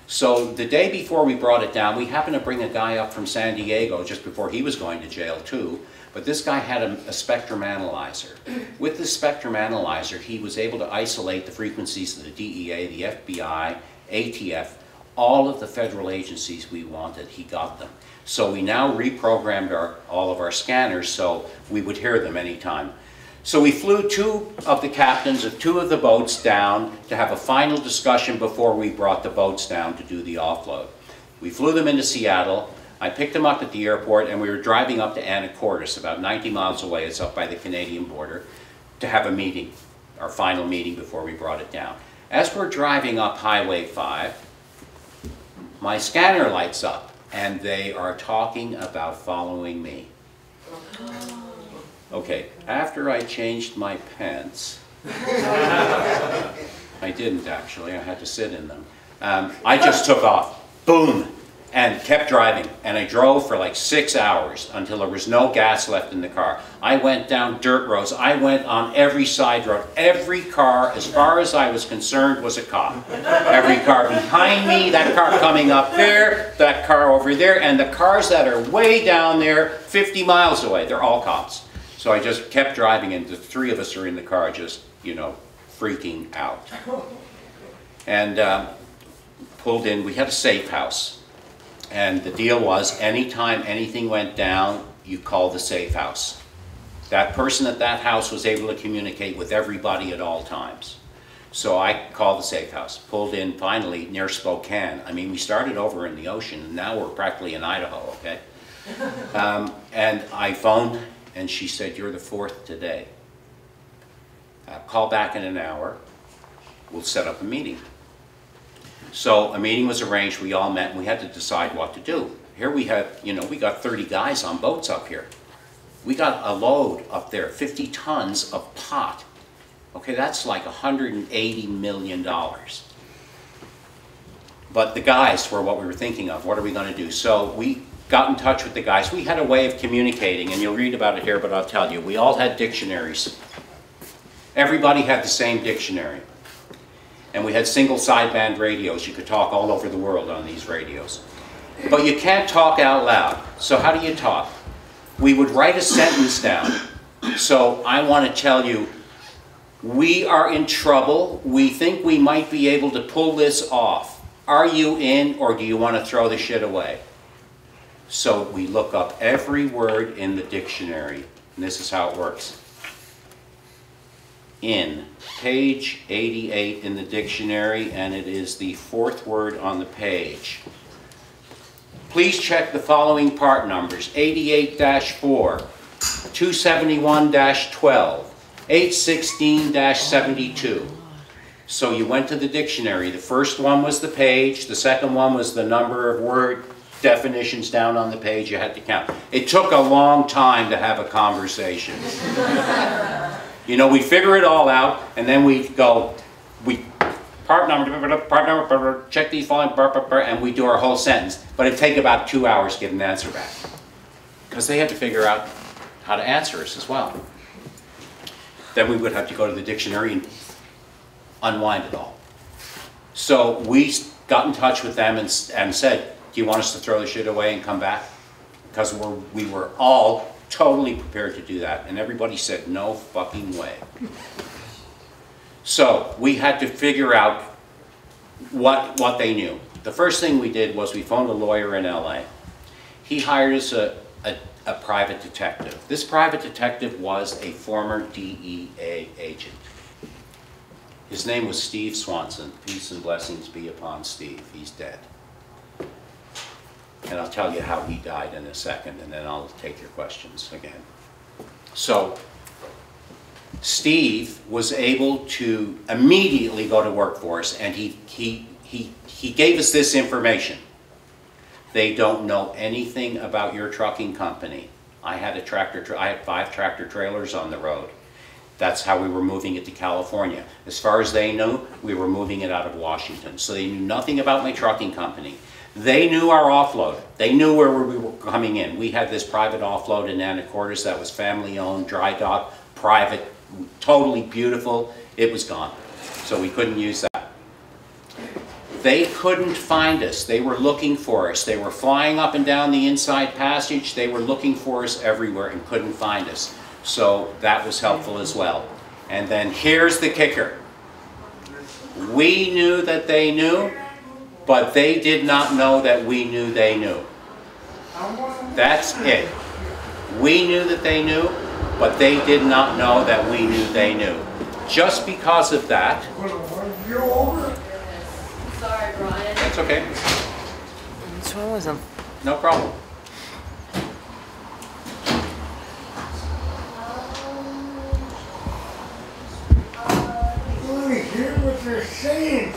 So the day before we brought it down, we happened to bring a guy up from San Diego just before he was going to jail too. But this guy had a spectrum analyzer. With the spectrum analyzer, he was able to isolate the frequencies of the DEA, the FBI, ATF, all of the federal agencies we wanted. He got them. So we now reprogrammed all of our scanners so we would hear them anytime. So we flew 2 of the captains of 2 of the boats down to have a final discussion before we brought the boats down to do the offload. We flew them into Seattle. I picked them up at the airport, and we were driving up to Anacortes, about 90 miles away. It's up by the Canadian border, to have a meeting, our final meeting before we brought it down. As we're driving up Highway 5, my scanner lights up, and they are talking about following me. Okay, after I changed my pants, I didn't actually, I had to sit in them. I just took off, boom, and kept driving. And I drove for like 6 hours until there was no gas left in the car. I went down dirt roads. I went on every side road. Every car, as far as I was concerned, was a cop. Every car behind me, that car coming up there, that car over there, and the cars that are way down there, 50 miles away, they're all cops. So I just kept driving, and the 3 of us are in the car just, freaking out. And pulled in, we had a safe house. And the deal was, anytime anything went down, you call the safe house. That person at that house was able to communicate with everybody at all times. So I called the safe house, pulled in finally near Spokane. I mean, we started over in the ocean, and now we're practically in Idaho, okay? And I phoned, and she said, "You're the 4th today. Call back in an hour. We'll set up a meeting." So a meeting was arranged, we all met, and we had to decide what to do. Here we have, we got 30 guys on boats up here. We got a load up there, 50 tons of pot. Okay, that's like $180 million. But the guys were what we were thinking of. What are we going to do? So we got in touch with the guys. We had a way of communicating, and you'll read about it here, but I'll tell you. We all had dictionaries. Everybody had the same dictionary. And we had single sideband radios. You could talk all over the world on these radios. But you can't talk out loud. So how do you talk? We would write a sentence down. So I want to tell you, We are in trouble. We think we might be able to pull this off. Are you in, or do you want to throw the shit away? So we look up every word in the dictionary, and this is how it works. In, page 88 in the dictionary, and it is the 4th word on the page. Please check the following part numbers: 88-4, 271-12, 816-72. So you went to the dictionary. The first one was the page, the second one was the number of word definitions down on the page you had to count. It took a long time to have a conversation. You know, we figure it all out, and then we go, part number, check these following, and we do our whole sentence. But it'd take about 2 hours to get an answer back, because they had to figure out how to answer us as well. Then we would have to go to the dictionary and unwind it all. So we got in touch with them and said, do you want us to throw the shit away and come back? Because we were all totally prepared to do that. And everybody said, no fucking way. So we had to figure out what they knew. The first thing we did was we phoned a lawyer in LA. He hired us a private detective. This private detective was a former DEA agent. His name was Steve Swanson. Peace and blessings be upon Steve. He's dead. And I'll tell you how he died in a second, and then I'll take your questions again. So Steve was able to immediately go to work for us, and he gave us this information. They don't know anything about your trucking company. I had 5 tractor trailers on the road. That's how we were moving it to California. As far as they knew, we were moving it out of Washington. So they knew nothing about my trucking company. They knew our offload. They knew where we were coming in. We had this private offload in Anacortes that was family owned, dry dock, private, totally beautiful. It was gone. So we couldn't use that. They couldn't find us. They were looking for us. They were flying up and down the inside passage. They were looking for us everywhere and couldn't find us. So that was helpful as well. And then here's the kicker. We knew that they knew, but they did not know that we knew they knew. That's it. We knew that they knew, but they did not know that we knew they knew. Just because of that. Sorry, Brian. That's okay. What's wrong with him? No problem. Let me hear what they're saying.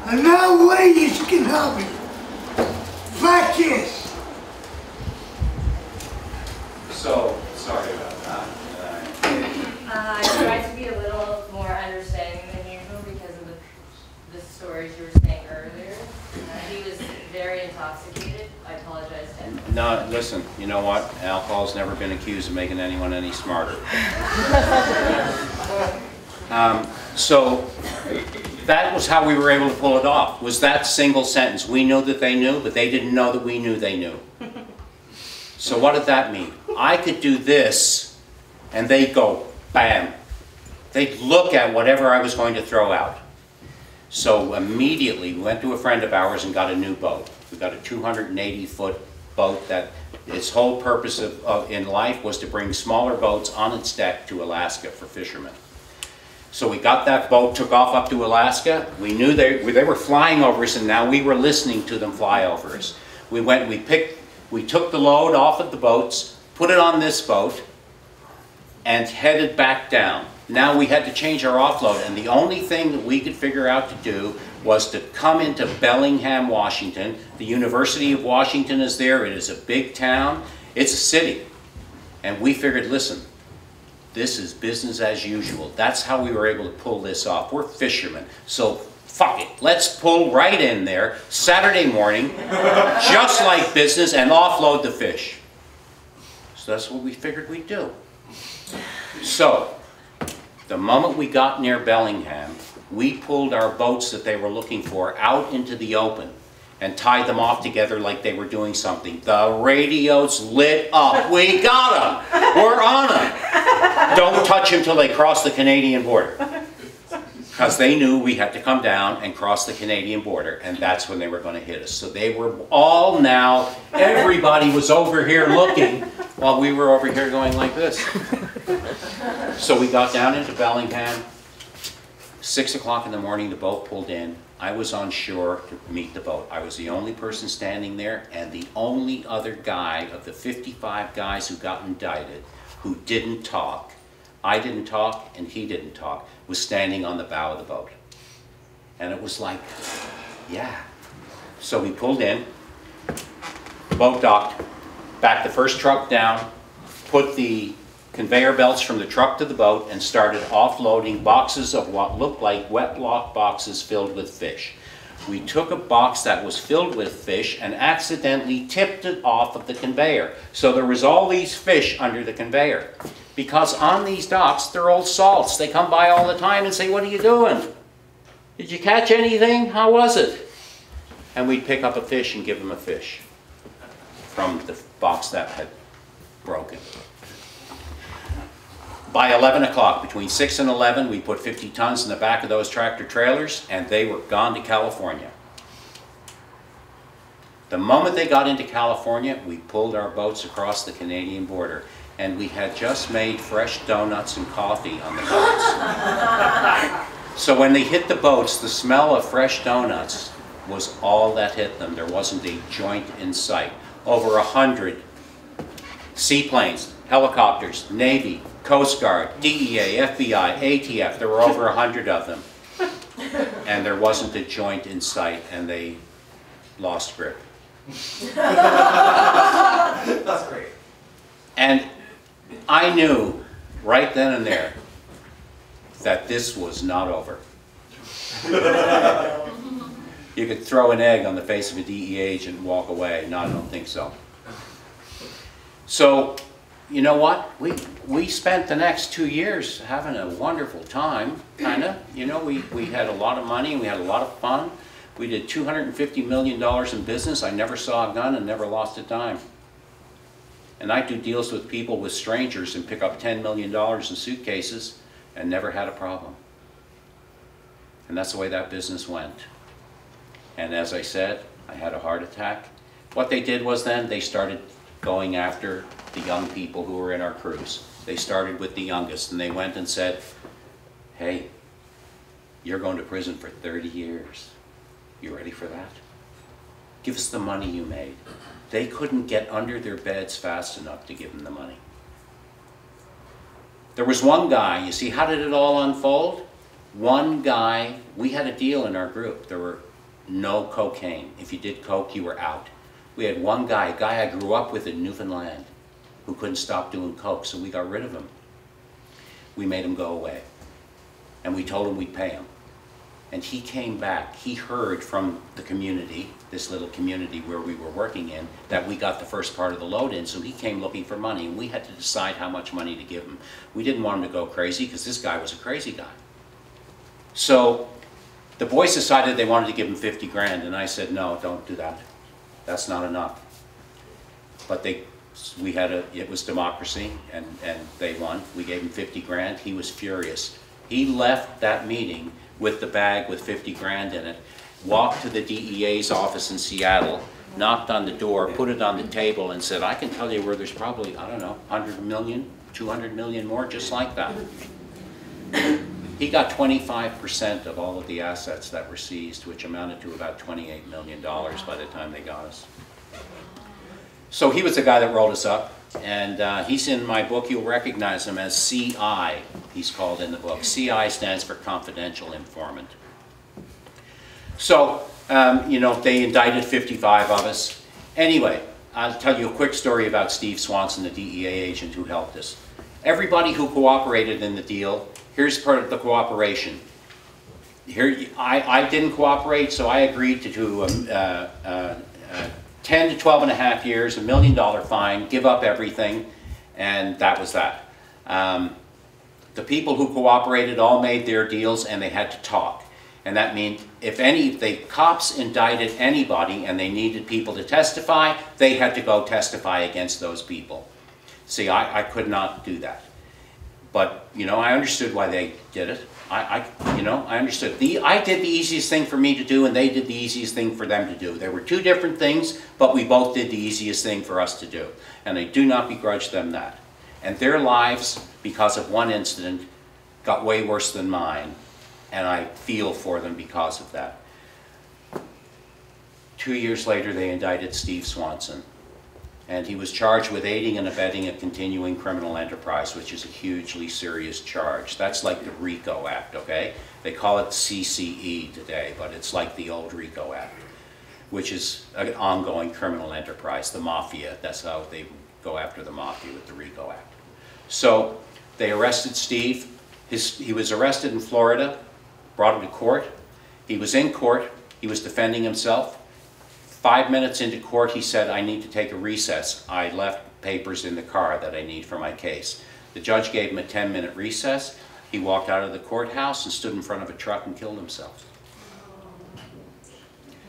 And no way you can help me. Black kiss. So, sorry about that. I tried to be a little more understanding than usual because of the stories you were saying earlier. He was very intoxicated. I apologize to him. No, listen, you know what? Alcohol's never been accused of making anyone any smarter. So that was how we were able to pull it off, was that single sentence. We knew that they knew, but they didn't know that we knew they knew. So what did that mean? I could do this, and they'd go, bam. They'd look at whatever I was going to throw out. So immediately, we went to a friend of ours and got a new boat. We got a 280-foot boat that its whole purpose in life was to bring smaller boats on its deck to Alaska for fishermen. So we got that boat, took off up to Alaska. We knew they were flying over us, and now we were listening to them fly over us. We took the load off of the boats, put it on this boat, and headed back down. Now we had to change our offload, and the only thing that we could figure out to do was to come into Bellingham, Washington. The University of Washington is there. It is a big town. It's a city. And we figured, listen, this is business as usual. That's how we were able to pull this off. We're fishermen, so fuck it. Let's pull right in there Saturday morning, just like business, and offload the fish. So that's what we figured we'd do. So the moment we got near Bellingham, we pulled our boats that they were looking for out into the open. and tied them off together like they were doing something. The radios lit up. We got them. We're on them. Don't touch them till they cross the Canadian border. Because they knew we had to come down and cross the Canadian border, and that's when they were going to hit us. So they were all now, everybody was over here looking while we were over here going like this. So we got down into Bellingham. 6 o'clock in the morning, the boat pulled in. I was on shore to meet the boat. I was the only person standing there, and the only other guy of the 55 guys who got indicted who didn't talk, I didn't talk and he didn't talk, was standing on the bow of the boat. And it was like, yeah. So we pulled in, the boat docked, backed the first truck down, put the conveyor belts from the truck to the boat, and started offloading boxes of what looked like wet lock boxes filled with fish. We took a box that was filled with fish and accidentally tipped it off of the conveyor. So there was all these fish under the conveyor. Because on these docks, they're old salts. They come by all the time and say, "What are you doing? Did you catch anything? How was it?" And we'd pick up a fish and give them a fish from the box that had broken. By 11 o'clock, between 6 and 11, we put 50 tons in the back of those tractor trailers, and they were gone to California. The moment they got into California, we pulled our boats across the Canadian border, and we had just made fresh donuts and coffee on the boats. So when they hit the boats, the smell of fresh donuts was all that hit them. There wasn't a joint in sight. Over 100 seaplanes, helicopters, Navy, Coast Guard, DEA, FBI, ATF, there were over 100 of them. And there wasn't a joint in sight, and they lost grip. That's great. And I knew right then and there that this was not over. You could throw an egg on the face of a DEA agent and walk away. No, I don't think so. So, you know what? We spent the next 2 years having a wonderful time, kind of. You know, we had a lot of money and we had a lot of fun. We did $250 million in business. I never saw a gun and never lost a dime. And I do deals with people, with strangers, and pick up $10 million in suitcases and never had a problem. And that's the way that business went. And as I said, I had a heart attack. What they did was then they started going after the young people who were in our crews. They started with the youngest, and they went and said, "Hey, you're going to prison for 30 years. You ready for that? Give us the money you made." They couldn't get under their beds fast enough to give them the money. There was one guy, you see, how did it all unfold? One guy, we had a deal in our group. There were no cocaine. If you did coke, you were out. We had one guy, a guy I grew up with in Newfoundland, who couldn't stop doing coke, so we got rid of him. We made him go away. And we told him we'd pay him. And he came back. He heard from the community, this little community where we were working in, that we got the first part of the load in, so he came looking for money, and we had to decide how much money to give him. We didn't want him to go crazy, because this guy was a crazy guy. So the boys decided they wanted to give him 50 grand, and I said, "No, don't do that. That's not enough." But it was democracy, and they won. We gave him 50 grand. He was furious. He left that meeting with the bag with 50 grand in it, walked to the DEA's office in Seattle, knocked on the door, put it on the table, and said, "I can tell you where there's probably, I don't know, 100 million, 200 million more just like that." He got 25% of all of the assets that were seized, which amounted to about $28 million by the time they got us. So he was the guy that rolled us up, and he's in my book. You'll recognize him as CI, he's called in the book. CI stands for Confidential Informant. So, you know, they indicted 55 of us. Anyway, I'll tell you a quick story about Steve Swanson, the DEA agent who helped us. Everybody who cooperated in the deal, here's part of the cooperation. Here, I didn't cooperate, so I agreed to do 10 to 12 and a half years, $1 million fine, give up everything, and that was that. The people who cooperated all made their deals, and they had to talk. And that means if the cops indicted anybody and they needed people to testify, they had to go testify against those people. See, I could not do that. But, you know, I understood why they did it. I understood. I did the easiest thing for me to do, and they did the easiest thing for them to do. There were two different things, but we both did the easiest thing for us to do. And I do not begrudge them that. And their lives, because of one incident, got way worse than mine, and I feel for them because of that. 2 years later, they indicted Steve Swanson. And he was charged with aiding and abetting a continuing criminal enterprise, which is a hugely serious charge. That's like the RICO Act, okay? They call it CCE today, but it's like the old RICO Act, which is an ongoing criminal enterprise, the mafia. That's how they go after the mafia with the RICO Act. So they arrested Steve. He was arrested in Florida, brought him to court. He was in court. He was defending himself. 5 minutes into court, he said, I need to take a recess. I left papers in the car that I need for my case. The judge gave him a 10-minute recess. He walked out of the courthouse and stood in front of a truck and killed himself.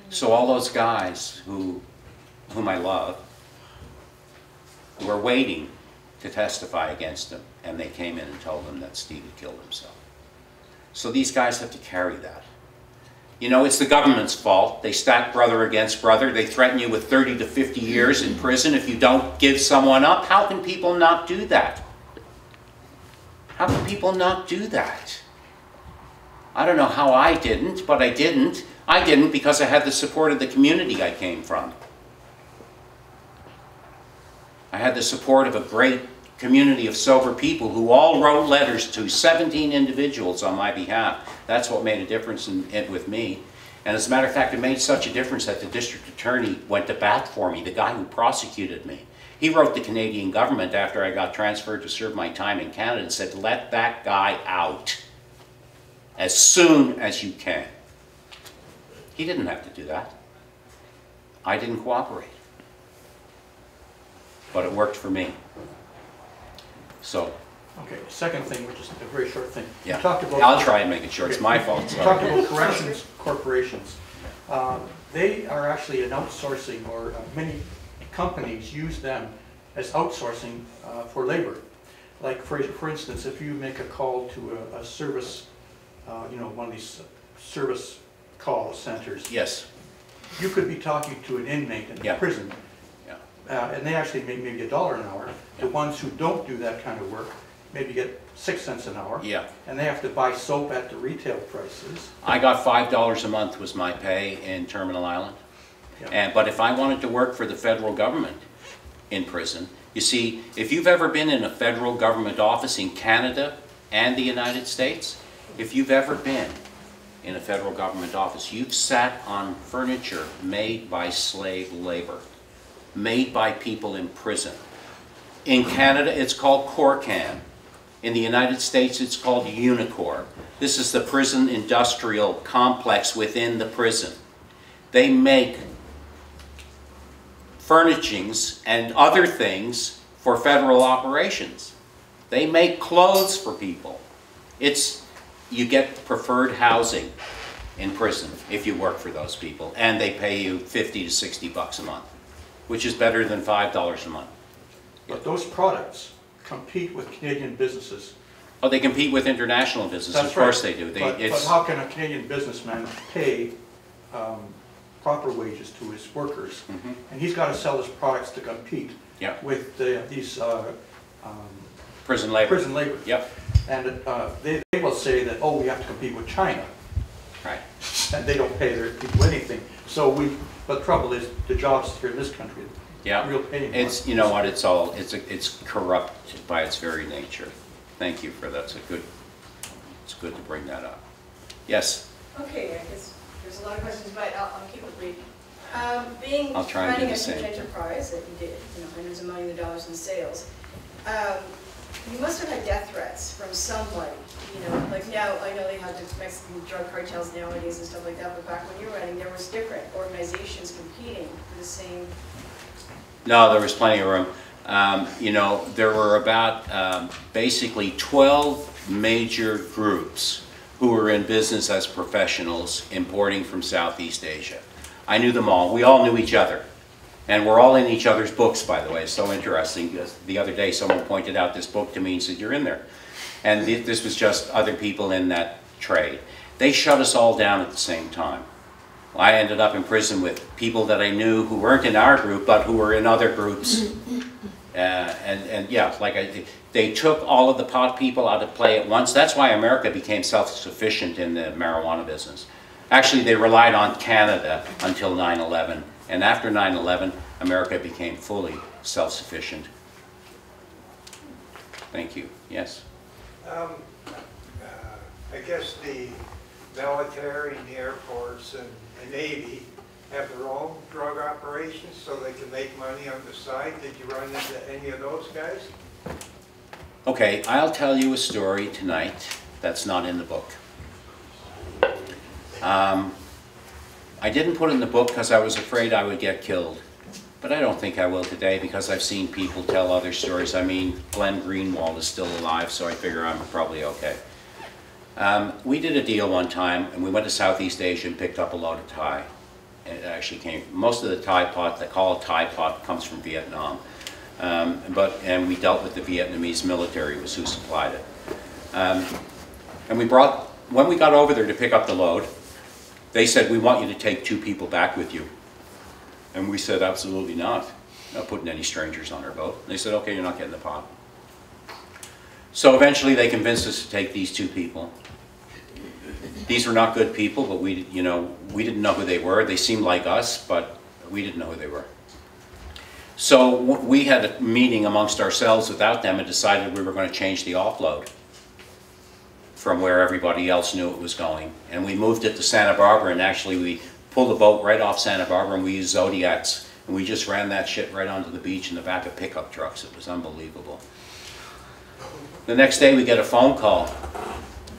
So all those guys whom I love were waiting to testify against him, and they came in and told him that Steve had killed himself. So these guys have to carry that. You know, it's the government's fault. They stack brother against brother. They threaten you with 30 to 50 years in prison if you don't give someone up. How can people not do that? How can people not do that? I don't know how I didn't, but I didn't. I didn't because I had the support of the community I came from. I had the support of a great community of sober people who all wrote letters to 17 individuals on my behalf. That's what made a difference with me. And as a matter of fact, it made such a difference that the district attorney went to bat for me, the guy who prosecuted me. He wrote the Canadian government after I got transferred to serve my time in Canada and said, let that guy out as soon as you can. He didn't have to do that. I didn't cooperate. But it worked for me. So, Okay, second thing, which is a very short thing. yeah, You talked about, I'll try and make it short. It's my fault. You talked about corrections corporations. They are actually an outsourcing, or many companies use them as outsourcing for labor. Like for instance, if you make a call to a service, you know, one of these service call centers. Yes. You could be talking to an inmate in Yeah. prison. And they actually make maybe $1 an hour. The ones who don't do that kind of work maybe get 6 cents an hour. Yeah. And they have to buy soap at the retail prices. I got $5 a month was my pay in Terminal Island. Yeah. But if I wanted to work for the federal government in prison, you see, if you've ever been in a federal government office in Canada and the United States, if you've ever been in a federal government office, you've sat on furniture made by slave labor, made by people in prison. In Canada, it's called Corcan. In the United States, it's called Unicor. This is the prison industrial complex within the prison. They make furnishings and other things for federal operations. They make clothes for people. You get preferred housing in prison if you work for those people, and they pay you 50 to 60 bucks a month, which is better than $5 a month. But those products compete with Canadian businesses. Oh, they compete with international business. That's Of course right. they do. But how can a Canadian businessman pay proper wages to his workers? Mhm. And he's got to sell his products to compete Yeah. with these Prison labor. prison labor. Yep. And they will say that, oh, we have to compete with China. Right. And they don't pay their people anything. So but the trouble is, the jobs here in this country, Yeah. real paying. It's, you know what, it's corrupt by its very nature. Thank you for that. It's good to bring that up. Yes? Okay, I guess there's a lot of questions, but I'll keep it brief. Being I'll try and do running the a huge same. enterprise that you did, you know, hundreds of millions of dollars in sales, you must have had death threats from somebody. You know, like now, I know they have the Mexican drug cartels nowadays and stuff like that, but back when you were running, there was different organizations competing for the same. No, there was plenty of room. You know, there were about basically 12 major groups who were in business as professionals importing from Southeast Asia. I knew them all. We all knew each other. And we're all in each other's books, by the way. It's so interesting. The other day someone pointed out this book to me and said, you're in there. And this was just other people in that trade. They shut us all down at the same time. I ended up in prison with people that I knew who weren't in our group, but who were in other groups. And yeah, they took all of the pot people out of play at once. That's why America became self-sufficient in the marijuana business. Actually, they relied on Canada until 9/11. And after 9/11, America became fully self-sufficient. Thank you. Yes? I guess the military and the Air Force and the Navy have their own drug operations so they can make money on the side. Did you run into any of those guys? Okay, I'll tell you a story tonight that's not in the book. I didn't put it in the book because I was afraid I would get killed. But I don't think I will today because I've seen people tell other stories. I mean, Glenn Greenwald is still alive, so I figure I'm probably okay. We did a deal one time, and we went to Southeast Asia and picked up a load of Thai. And it actually came, most of the Thai pot, they call it Thai pot, comes from Vietnam. And we dealt with the Vietnamese military, was who supplied it. And when we got over there to pick up the load, they said, we want you to take 2 people back with you. And we said, absolutely not. Not putting any strangers on our boat. And they said, okay, you're not getting the pot. So eventually they convinced us to take these 2 people. These were not good people, but we didn't know who they were. They seemed like us, but we didn't know who they were. So we had a meeting amongst ourselves without them and decided we were going to change the offload from where everybody else knew it was going. And we moved it to Santa Barbara, and actually we pulled the boat right off Santa Barbara, and we used Zodiacs, and we just ran that shit right onto the beach in the back of pickup trucks. It was unbelievable. The next day we get a phone call,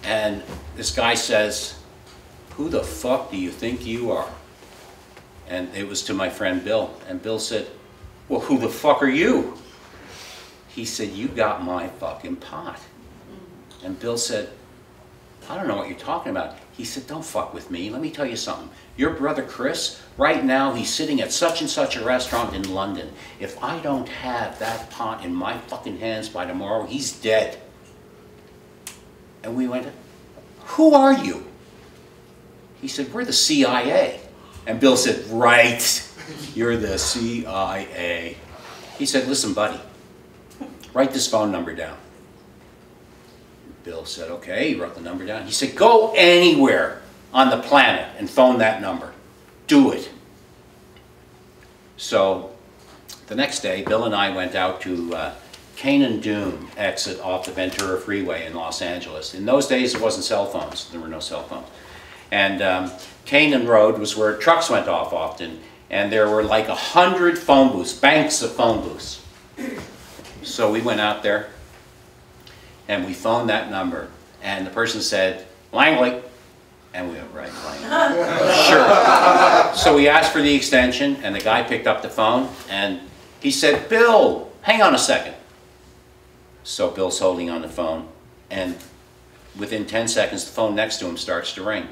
and this guy says, who the fuck do you think you are? And it was to my friend Bill, and Bill said, well, who the fuck are you? He said, you got my fucking pot. And Bill said, I don't know what you're talking about. He said, don't fuck with me. Let me tell you something. Your brother Chris, right now he's sitting at such and such a restaurant in London. If I don't have that pot in my fucking hands by tomorrow, he's dead. And we went, who are you? He said, we're the CIA. And Bill said, right, you're the CIA. He said, listen, buddy, write this phone number down. Bill said, okay, he wrote the number down. He said, go anywhere on the planet and phone that number. Do it. So the next day, Bill and I went out to Canaan Dune exit off the Ventura Freeway in Los Angeles. In those days, it wasn't cell phones. There were no cell phones. And Canaan Road was where trucks went off often, and there were like 100 phone booths, banks of phone booths. So we went out there, and we phoned that number, and the person said, Langley. And we went, right, Langley. Sure. So we asked for the extension, and the guy picked up the phone, and he said, Bill, hang on a second. So Bill's holding on the phone, and within 10 seconds, the phone next to him starts to ring.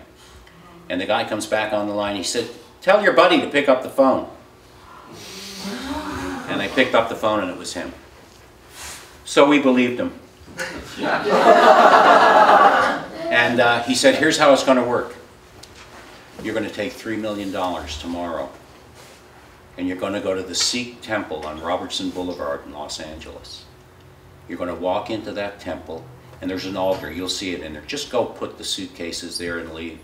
And the guy comes back on the line, he said, tell your buddy to pick up the phone. And they picked up the phone, and it was him. So we believed him. And he said, here's how it's going to work. You're going to take $3 million tomorrow, and you're going to go to the Sikh temple on Robertson Boulevard in Los Angeles. You're going to walk into that temple, and there's an altar. You'll see it in there. Just go put the suitcases there and leave,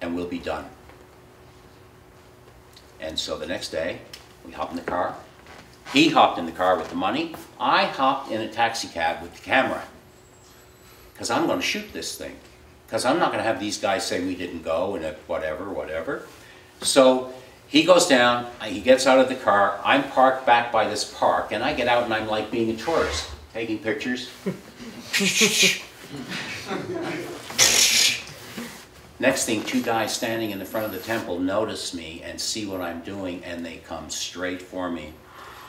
and we'll be done. And so the next day, we hopped in the car. He hopped in the car with the money. I hopped in a taxi cab with the camera. Because I'm going to shoot this thing. Because I'm not going to have these guys say we didn't go and whatever. So he goes down, he gets out of the car, I'm parked back by this park, and I get out and I'm like being a tourist, taking pictures. Next thing, 2 guys standing in the front of the temple notice me and see what I'm doing, and they come straight for me.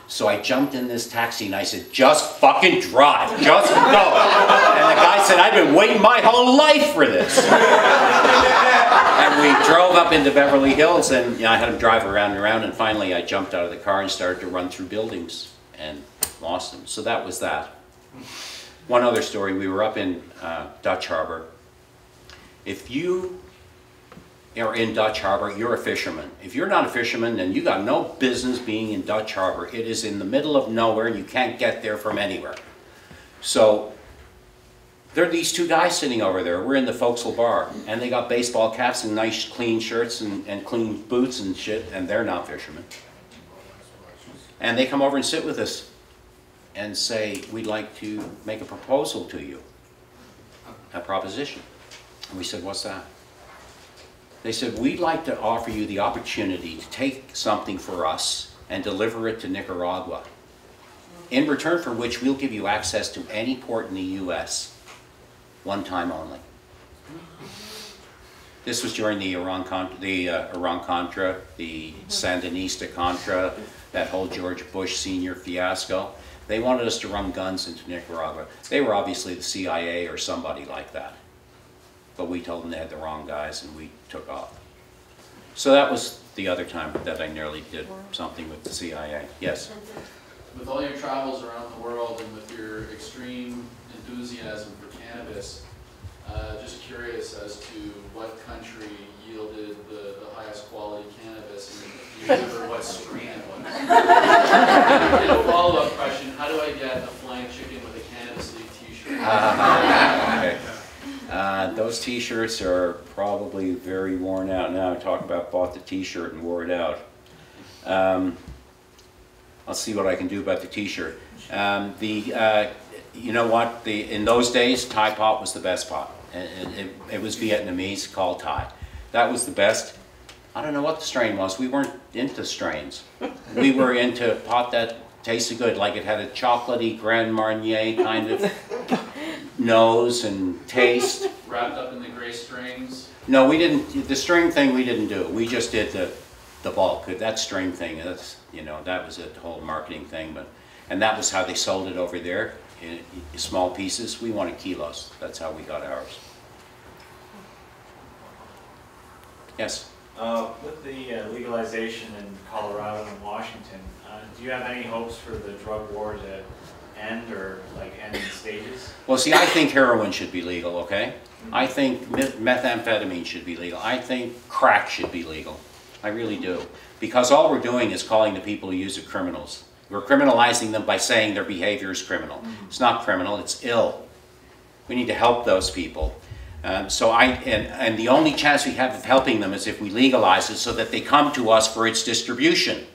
So I jumped in this taxi and I said, just fucking drive, just go. And the guy said, I've been waiting my whole life for this. And we drove up into Beverly Hills, and you know, I had him drive around and around, and finally I jumped out of the car and started to run through buildings and lost him. So that was that. One other story, we were up in Dutch Harbor. If you are in Dutch Harbor, you're a fisherman. If you're not a fisherman, then you got no business being in Dutch Harbor. It is in the middle of nowhere, and you can't get there from anywhere. So there are these two guys sitting over there. We're in the Forecastle bar, and they got baseball caps and nice clean shirts and clean boots and shit, and they're not fishermen. And they come over and sit with us and say, we'd like to make a proposal to you, a proposition. And we said, what's that? They said, we'd like to offer you the opportunity to take something for us and deliver it to Nicaragua, in return for which we'll give you access to any port in the U.S., one time only. This was during the Iran-Contra, the Sandinista-Contra, that whole George Bush Sr. fiasco. They wanted us to run guns into Nicaragua. They were obviously the CIA or somebody like that. But we told them they had the wrong guys, and we took off. So that was the other time that I nearly did something with the CIA. Yes? With all your travels around the world and with your extreme enthusiasm for cannabis, just curious as to what country yielded the highest quality cannabis, and if you remember what strain it was. And a follow-up question, how do I get a flying chicken with a cannabis leaf t-shirt? Okay. Those t-shirts are probably very worn out now. Talk about bought the t-shirt and wore it out. I'll see what I can do about the t-shirt. You know what? In those days, Thai pot was the best pot. It was Vietnamese, called Thai. That was the best. I don't know what the strain was. We weren't into strains. We were into pot that tasted good, like it had a chocolatey Grand Marnier kind of nose and taste. Wrapped up in the gray strings? No, we didn't. The string thing we didn't do. We just did the bulk. That string thing, that's, you know, that was a whole marketing thing. And that was how they sold it over there, in small pieces. We wanted kilos. That's how we got ours. Yes? With the legalization in Colorado and Washington, do you have any hopes for the drug war to end, or like end in stages? Well, see, I think heroin should be legal, okay? I think methamphetamine should be legal. I think crack should be legal. I really do. Because all we're doing is calling the people who use it criminals. We're criminalizing them by saying their behavior is criminal. It's not criminal, it's ill. We need to help those people. And the only chance we have of helping them is if we legalize it so that they come to us for its distribution.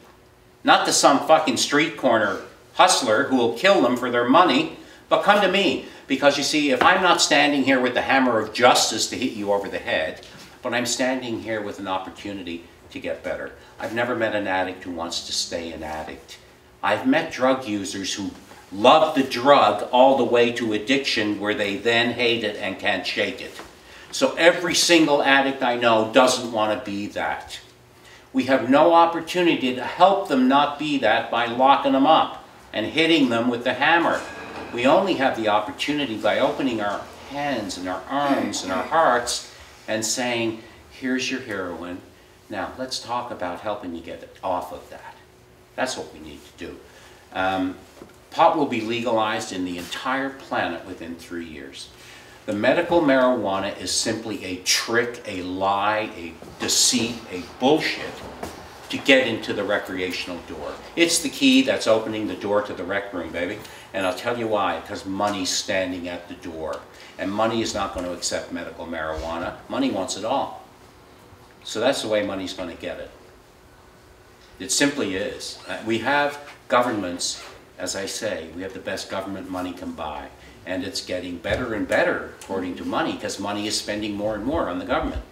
Not to some fucking street corner hustler who will kill them for their money, but come to me. Because you see, if I'm not standing here with the hammer of justice to hit you over the head, but I'm standing here with an opportunity to get better. I've never met an addict who wants to stay an addict. I've met drug users who love the drug all the way to addiction, where they then hate it and can't shake it. So every single addict I know doesn't want to be that. We have no opportunity to help them not be that by locking them up and hitting them with the hammer. We only have the opportunity by opening our hands and our arms and our hearts and saying, here's your heroin. Now, let's talk about helping you get it off of that. That's what we need to do. Pot will be legalized in the entire planet within 3 years. The medical marijuana is simply a trick, a lie, a deceit, a bullshit to get into the recreational door. It's the key that's opening the door to the rec room, baby. And I'll tell you why, because money's standing at the door. And money is not going to accept medical marijuana. Money wants it all. So that's the way money's going to get it. It simply is. We have governments, as I say, we have the best government money can buy. And it's getting better and better, according to money, because money is spending more and more on the government.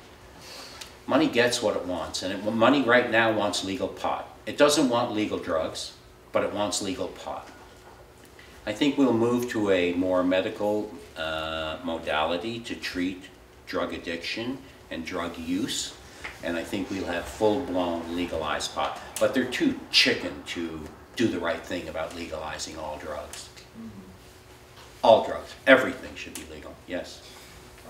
Money gets what it wants, and money right now wants legal pot. It doesn't want legal drugs, but it wants legal pot. I think we'll move to a more medical modality to treat drug addiction and drug use, and I think we'll have full-blown legalized pot. But they're too chicken to do the right thing about legalizing all drugs. All drugs, everything should be legal, yes.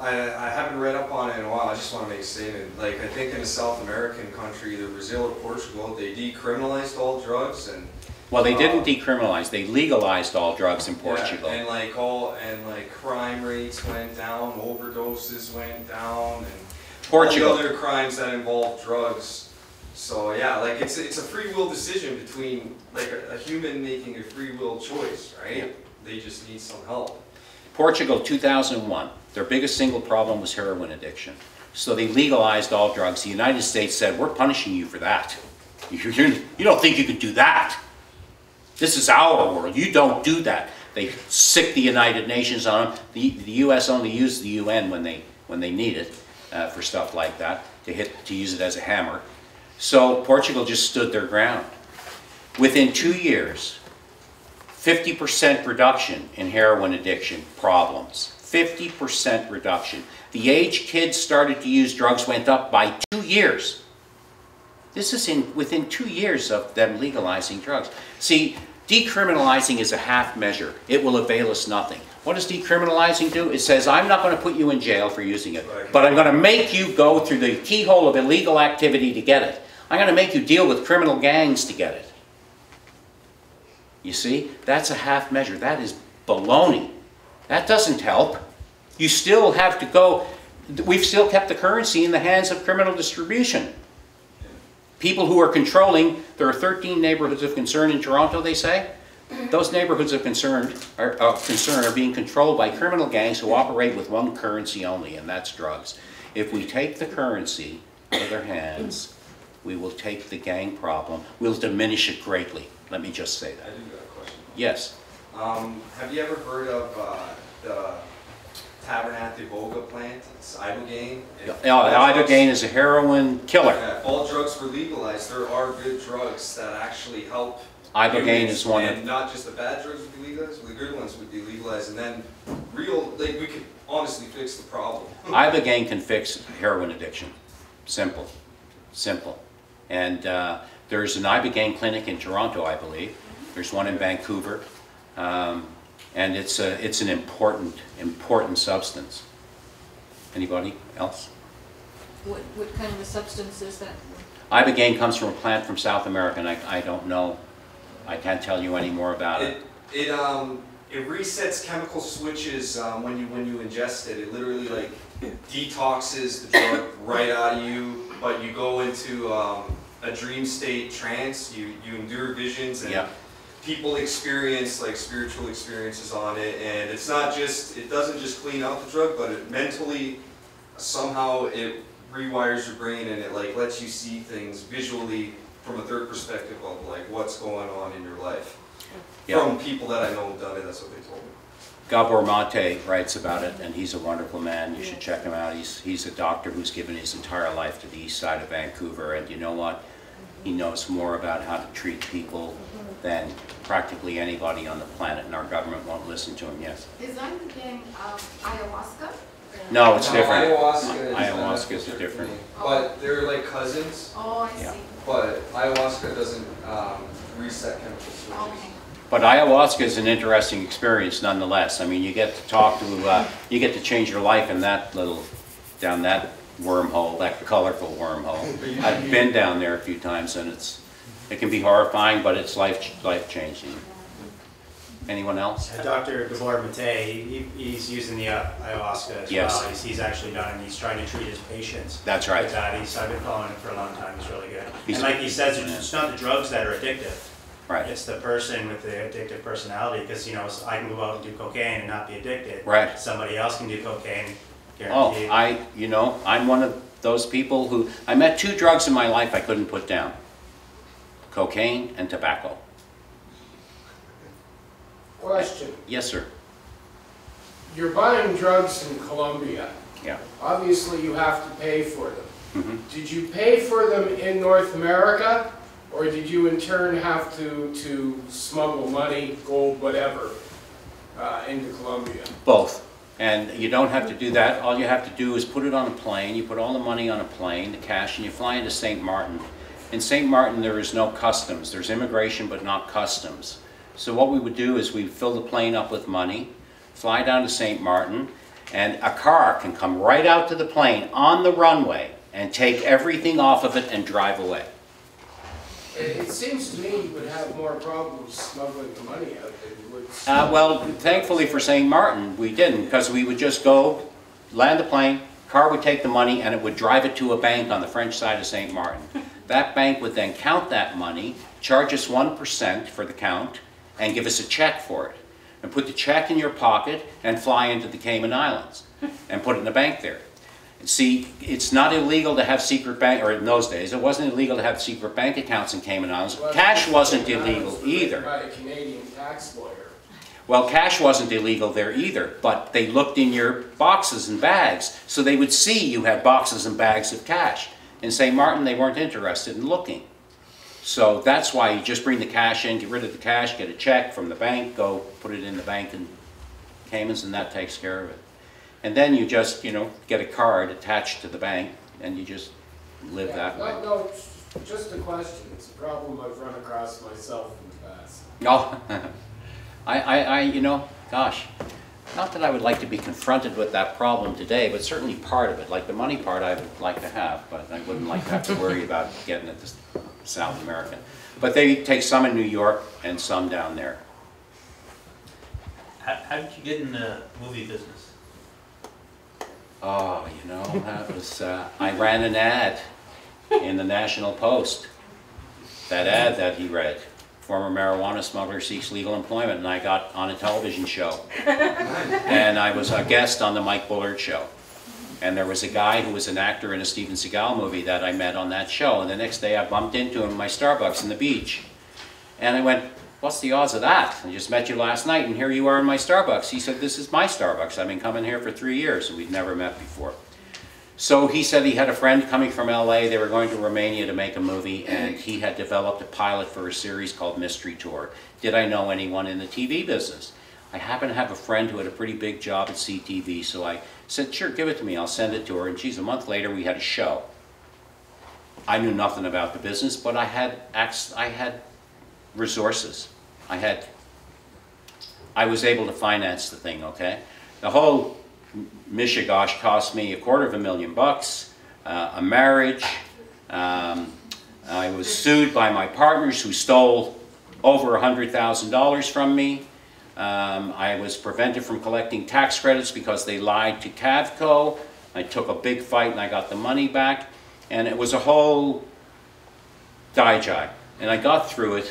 I haven't read up on it in a while. I just want to make a statement. Like, I think in a South American country, either Brazil or Portugal, they decriminalized all drugs, and Well, they didn't decriminalize, they legalized all drugs in Portugal. yeah, and like crime rates went down, overdoses went down, and Portugal. all the other crimes that involve drugs. So yeah, like it's a free will decision between like a human making a free will choice, right? Yeah. They just need some help. Portugal, 2001, their biggest single problem was heroin addiction. So they legalized all drugs. The United States said, we're punishing you for that. You don't think you can do that. This is our world. You don't do that. They sick the United Nations on them. The U.S. only used the UN when they need it for stuff like that, to use it as a hammer. So Portugal just stood their ground. Within 2 years, 50% reduction in heroin addiction problems. 50% reduction. The age kids started to use drugs went up by 2 years. This is within 2 years of them legalizing drugs. See, decriminalizing is a half measure. It will avail us nothing. What does decriminalizing do? It says, I'm not going to put you in jail for using it, but I'm going to make you go through the keyhole of illegal activity to get it. I'm going to make you deal with criminal gangs to get it. You see, that's a half measure. That is baloney. That doesn't help. You still have to go, we've still kept the currency in the hands of criminal distribution. People who are controlling, there are 13 neighborhoods of concern in Toronto, they say. Those neighborhoods of concern are being controlled by criminal gangs who operate with one currency only, and that's drugs. If we take the currency out of their hands, we will take the gang problem, we'll diminish it greatly. Let me just say that. I do got a question. Yes. Have you ever heard of the Tabernate Boga plant? It's ibogaine. Ibogaine is a heroin killer. Yeah, all drugs were legalized. There are good drugs that actually help. Ibogaine is one of... And not just the bad drugs would be legalized, the good ones would be legalized, and then we could honestly fix the problem. Ibogaine can fix heroin addiction. Simple. Simple. And there's an Ibogaine clinic in Toronto, I believe. There's one in Vancouver. And it's an important substance. Anybody else? What kind of a substance is that? Ibogaine comes from a plant from South America, and I don't know. I can't tell you any more about it. It resets chemical switches when you ingest it. It literally like detoxes the drug right out of you, but you go into a dream state trance. You endure visions, and people experience like spiritual experiences on it. And it's not just, it doesn't just clean out the drug, but it mentally somehow it rewires your brain, and it like lets you see things visually from a third perspective of like what's going on in your life. From people that I know have done it, that's what they told me. Gabor Mate writes about it, and he's a wonderful man. You should check him out. He's a doctor who's given his entire life to the east side of Vancouver, and you know what? He knows more about how to treat people than practically anybody on the planet, and our government won't listen to him. Yes? Is Ibogaine ayahuasca? No, it's different. Ayahuasca is different. But they're like cousins. Oh, I see. But ayahuasca doesn't reset chemical switches. Okay. But ayahuasca is an interesting experience nonetheless. I mean, you get to talk to, you get to change your life in that little, down that wormhole, that colorful wormhole. I've been down there a few times, and it can be horrifying, but it's life-changing. Anyone else? Dr. Gabor Mate, he's using the ayahuasca as well. He's actually done it. He's trying to treat his patients. That's right. With that. I've been following him for a long time. He's really good. And like he says, it's not the drugs that are addictive. Right. It's the person with the addictive personality, because you know, I can go out and do cocaine and not be addicted. Right. Somebody else can do cocaine, guaranteed. Oh, I'm one of those people who, I met 2 drugs in my life I couldn't put down. Cocaine and tobacco. Question. Yes, sir. You're buying drugs in Colombia. Yeah. Obviously, you have to pay for them. Mm-hmm. Did you pay for them in North America, or did you in turn have to smuggle money, gold, whatever, into Colombia? Both. And you don't have to do that. All you have to do is put it on a plane. You put all the money on a plane, the cash, and you fly into St. Martin. In St. Martin, there is no customs. There's immigration, but not customs. So what we would do is we'd fill the plane up with money, fly down to St. Martin, and a car can come right out to the plane on the runway and take everything off of it and drive away. It seems to me you would have more problems smuggling the money out than you would. Well, thankfully for St. Martin, we didn't, because we would just go, land the plane, car would take the money, and it would drive it to a bank on the French side of St. Martin. That bank would then count that money, charge us 1% for the count, and give us a check for it. And put the check in your pocket and fly into the Cayman Islands and put it in the bank there. And see, it's not illegal to have secret bank, or in those days, it wasn't illegal to have secret bank accounts in Cayman Islands. Well, cash wasn't illegal either. By a Canadian tax lawyer. Well, cash wasn't illegal there either, but they looked in your boxes and bags, so they would see you had boxes and bags of cash. In St. Martin, they weren't interested in looking. So that's why you just bring the cash in, get rid of the cash, get a check from the bank, go put it in the bank in Caymans, and that takes care of it. And then you just, you know, get a card attached to the bank, and you just live that way. No, it's just a question. It's a problem I've run across myself in the past. No, you know, gosh, not that I would like to be confronted with that problem today, but certainly part of it. Like the money part I would like to have, but I wouldn't like to have to worry about getting it to South America. But they take some in New York and some down there. How did you get in the movie business? Oh, you know, that was, I ran an ad in the National Post. That ad that he read, former marijuana smuggler seeks legal employment, and I got on a television show. And I was a guest on the Mike Bullard show. And there was a guy who was an actor in a Steven Seagal movie that I met on that show. And the next day I bumped into him in my Starbucks in the beach. And I went, what's the odds of that? I just met you last night and here you are in my Starbucks. He said, this is my Starbucks. I've been coming here for 3 years and we'd never met before. So he said he had a friend coming from LA. They were going to Romania to make a movie and he had developed a pilot for a series called Mystery Tour. Did I know anyone in the TV business? I happen to have a friend who had a pretty big job at CTV, so I said, sure, give it to me, I'll send it to her. And geez, a month later we had a show. I knew nothing about the business, but I had resources. I was able to finance the thing, okay? The whole mishigosh cost me $250,000, a marriage. I was sued by my partners who stole over $100,000 from me. I was prevented from collecting tax credits because they lied to Cavco. I took a big fight and I got the money back. And it was a whole die-jive. And I got through it,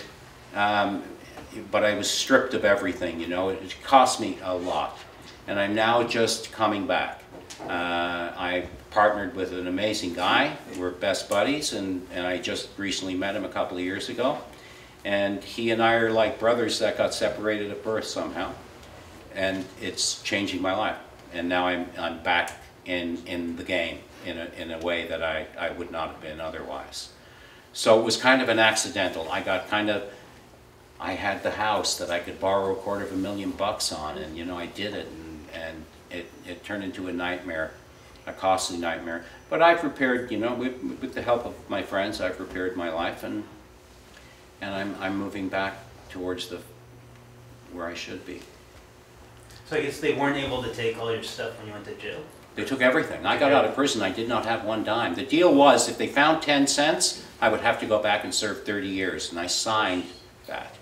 but I was stripped of everything, you know. It cost me a lot. And I'm now just coming back. I partnered with an amazing guy. We're best buddies, and I just recently met him a couple of years ago. And he and I are like brothers that got separated at birth somehow. And it's changing my life. And now I'm back in the game in a way that I would not have been otherwise. So it was kind of an accidental. I had the house that I could borrow $250,000 on, and you know, I did it, and it turned into a nightmare, a costly nightmare. But I've repaired, you know, with the help of my friends, I've repaired my life, and I'm moving back towards where I should be. So I guess they weren't able to take all your stuff when you went to jail? They took everything. I got out of prison, I did not have one dime. The deal was, if they found 10 cents, I would have to go back and serve 30 years, and I signed that.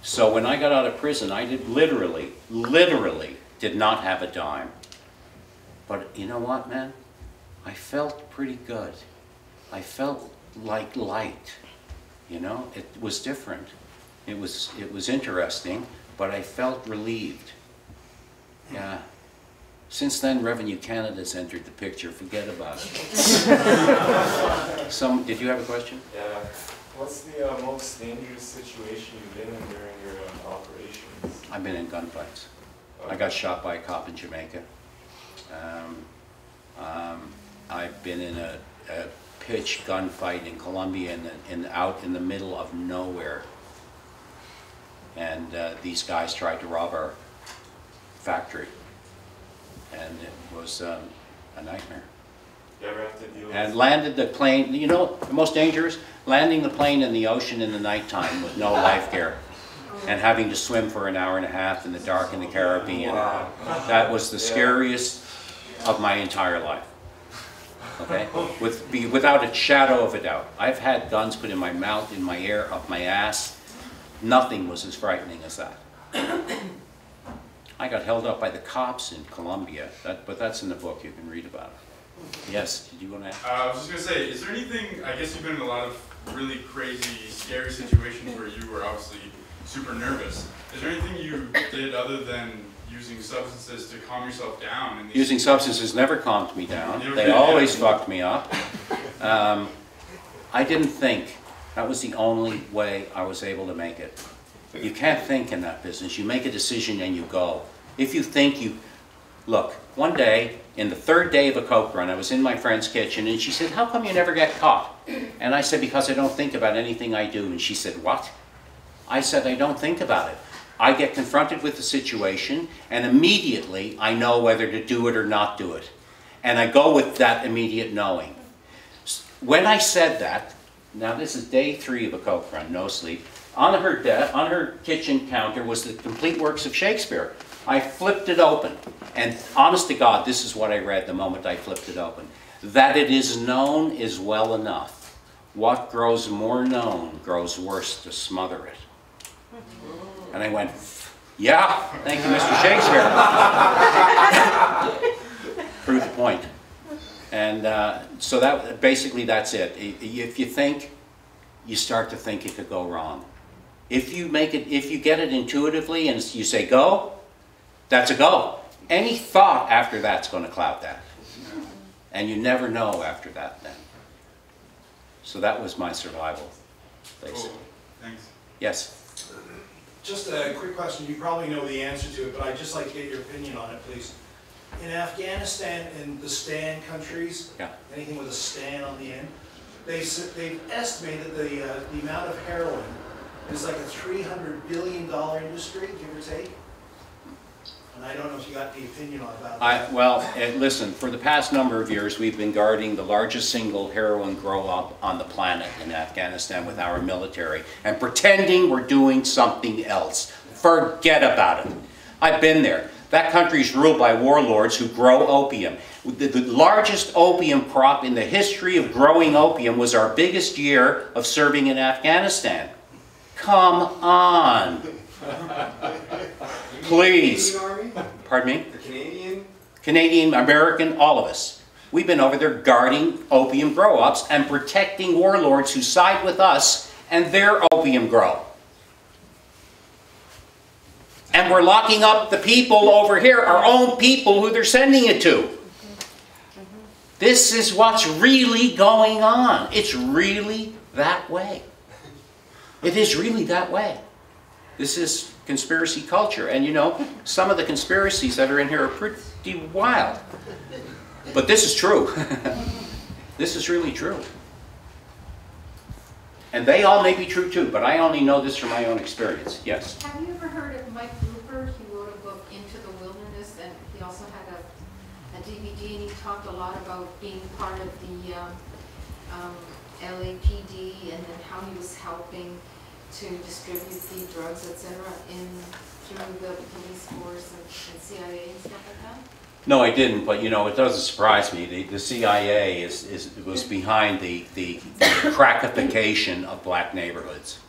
So when I got out of prison, I did literally did not have a dime. But you know what, man? I felt pretty good. I felt like light. You know, it was different. It was interesting, but I felt relieved. Yeah. Since then, Revenue Canada's entered the picture. Forget about it. Did you have a question? Yeah. What's the most dangerous situation you've been in during your operations? I've been in gunfights. I got shot by a cop in Jamaica. I've been in a pitched gunfight in Colombia out in the middle of nowhere. And these guys tried to rob our factory. And it was a nightmare. You ever have to deal with? And landed the plane, you know, the most dangerous? Landing the plane in the ocean in the nighttime with no life gear. And having to swim for an hour and a half in the dark in the Caribbean. Wow. That was the scariest of my entire life. Okay? Without a shadow of a doubt. I've had guns put in my mouth, in my ear, up my ass. Nothing was as frightening as that. I got held up by the cops in Colombia, but that's in the book, you can read about it. Yes, did you want to ask? I was just going to say, is there anything, I guess you've been in a lot of really crazy, scary situations where you were obviously super nervous. Is there anything you did other than using substances to calm yourself down? In Using substances never calmed me down. They always fucked me up. I didn't think. That was the only way I was able to make it. You can't think in that business. You make a decision and you go. If you think you... Look, one day, in the third day of a coke run, I was in my friend's kitchen and she said, how come you never get caught? And I said, because I don't think about anything I do. And she said, what? I said, I don't think about it. I get confronted with the situation and immediately I know whether to do it or not do it. And I go with that immediate knowing. When I said that, now this is day 3 of a coke run, no sleep, on her kitchen counter was the complete works of Shakespeare. I flipped it open, and honest to God, this is what I read the moment I flipped it open. That it is known is well enough. What grows more known grows worse to smother it. And I went, yeah, thank you, Mr. Shakespeare. Prove the point. And so that basically that's it. If you think, you start to think it could go wrong. If you get it intuitively and you say go, that's a go. Any thought after that's going to cloud that. And you never know after that then. So that was my survival, basically. Cool. Thanks. Yes? Just a quick question. You probably know the answer to it, but I'd just like to get your opinion on it, please. In Afghanistan and the Stan countries, anything with a Stan on the end, they've estimated the amount of heroin is like a $300 billion industry, give or take. And I don't know if you got the opinion about that. Well, listen, for the past number of years, we've been guarding the largest single heroin grow-up on the planet in Afghanistan with our military and pretending we're doing something else. Forget about it. I've been there. That country is ruled by warlords who grow opium. The largest opium crop in the history of growing opium was our biggest year of serving in Afghanistan. Come on. Please. Pardon me? The Canadian? Canadian, American, all of us. We've been over there guarding opium grow-ups and protecting warlords who side with us and their opium grow. And we're locking up the people over here, our own people who they're sending it to. This is what's really going on. It's really that way. It is really that way. This is conspiracy culture. And you know, some of the conspiracies that are in here are pretty wild. But this is true. This is really true. And they all may be true too, but I only know this from my own experience. Yes? Have you ever heard of Mike Looper? He wrote a book, Into the Wilderness, and he also had a DVD, and he talked a lot about being part of the LAPD and then how he was helping to distribute the drugs, etc., through the police force and CIA and stuff like that? No, I didn't, but you know, it doesn't surprise me. The CIA was behind the crackification of black neighborhoods.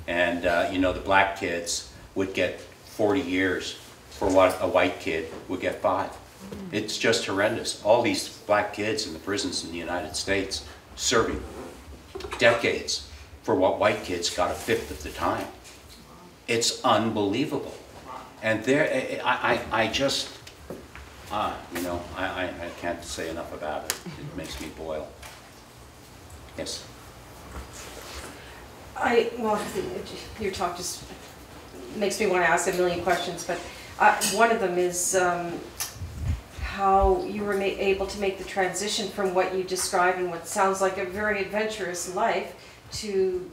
And you know, the black kids would get 40 years for what a white kid would get 5. It's just horrendous. All these black kids in the prisons in the United States serving decades for what white kids got 1/5 of the time. It's unbelievable. And there, I just, you know, I can't say enough about it. It makes me boil. Yes? Well, your talk just makes me want to ask a million questions, but one of them is how you were able to make the transition from what you described in what sounds like a very adventurous life to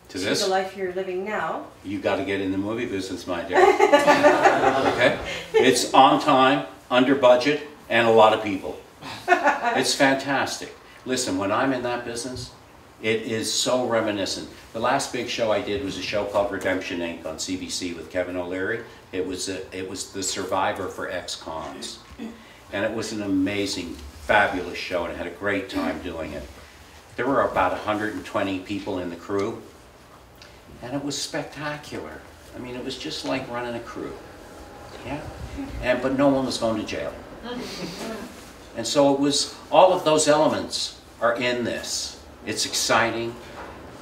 the life you're living now. You got to get in the movie business, my dear. Okay? It's on time, under budget, and a lot of people. It's fantastic. Listen, when I'm in that business, it is so reminiscent. The last big show I did was a show called Redemption Inc. on CBC with Kevin O'Leary. It was the Survivor for ex-cons. And it was an amazing, fabulous show, and I had a great time doing it. There were about 120 people in the crew, and it was spectacular. I mean, it was just like running a crew. Yeah? But no one was going to jail. And so it was, all of those elements are in this. It's exciting.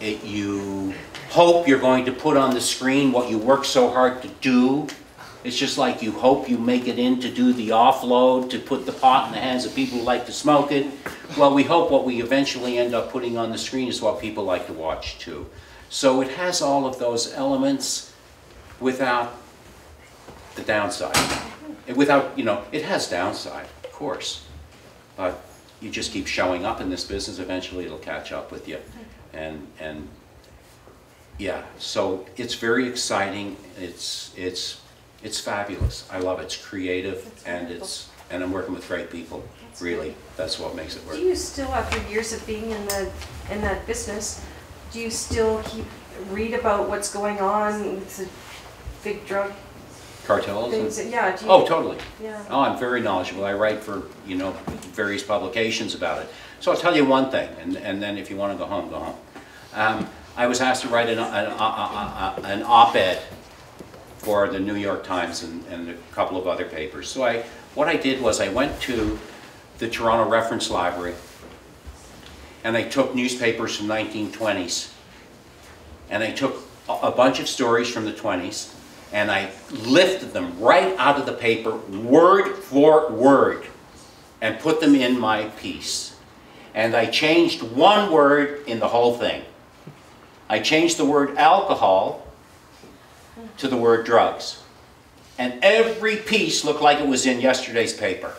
You hope you're going to put on the screen what you work so hard to do. It's just like you hope you make it in to do the offload, to put the pot in the hands of people who like to smoke it. Well, we hope what we eventually end up putting on the screen is what people like to watch too. So it has all of those elements without the downside. Without, you know, it has downside, of course. But you just keep showing up in this business, eventually it'll catch up with you. And yeah, so it's very exciting. It's fabulous. I love it. It's creative, and I'm working with great people. Really, that's what makes it work. Do you still, after years of being in that business, do you still read about what's going on with the big drug cartels? Things? Yeah. Do you, oh, totally. Yeah. Oh, I'm very knowledgeable. I write for, you know, various publications about it. So I'll tell you one thing, and then if you want to go home, go home. I was asked to write an op-ed for the New York Times and a couple of other papers. So what I did was I went to the Toronto Reference Library, and I took newspapers from 1920s, and I took a bunch of stories from the 20s, and I lifted them right out of the paper, word for word, and put them in my piece. And I changed one word in the whole thing. I changed the word alcohol to the word drugs. And every piece looked like it was in yesterday's paper.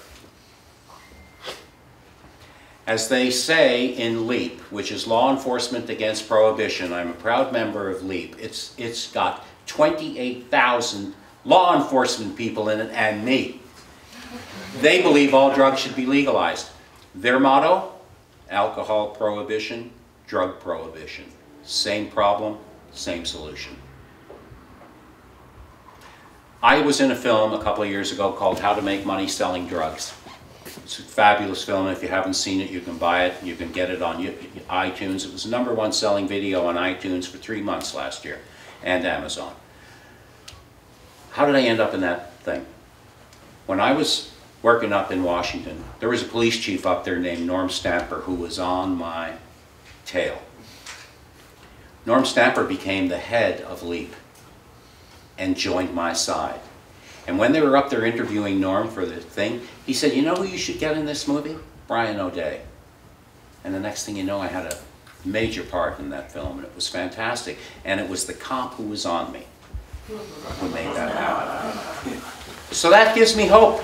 As they say in LEAP, which is Law Enforcement Against Prohibition, I'm a proud member of LEAP. It's got 28,000 law enforcement people in it and me. They believe all drugs should be legalized. Their motto, alcohol prohibition, drug prohibition. Same problem, same solution. I was in a film a couple of years ago called How to Make Money Selling Drugs. It's a fabulous film. If you haven't seen it, you can buy it. You can get it on iTunes. It was the #1 selling video on iTunes for 3 months last year, and Amazon. How did I end up in that thing? When I was working up in Washington, there was a police chief up there named Norm Stamper who was on my tail. Norm Stamper became the head of LEAP and joined my side. And when they were up there interviewing Norm for the thing, he said, you know who you should get in this movie? Brian O'Day. And the next thing you know, I had a major part in that film, and it was fantastic. And it was the cop who was on me who made that happen. So that gives me hope.